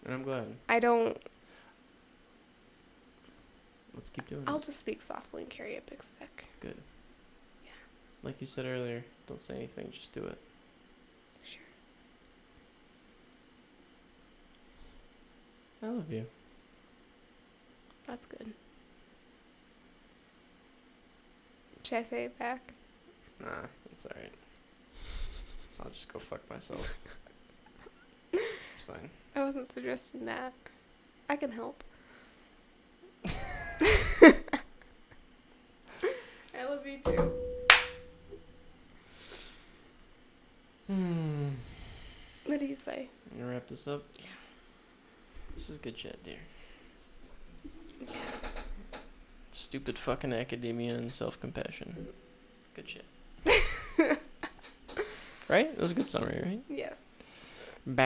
And I'm glad. I don't... Let's keep doing I'll it. just speak softly and carry a big stick. Good. Yeah. Like you said earlier, don't say anything, just do it. Sure. I love you. That's good. Should I say it back? Nah, it's alright. I'll just go fuck myself. It's fine. I wasn't suggesting that. I can help. I love you too. What do you say? You gonna wrap this up? Yeah. This is good shit, dear. Yeah. Stupid fucking academia and self-compassion. Good shit. Right? That was a good summary, right? Yes. Bye.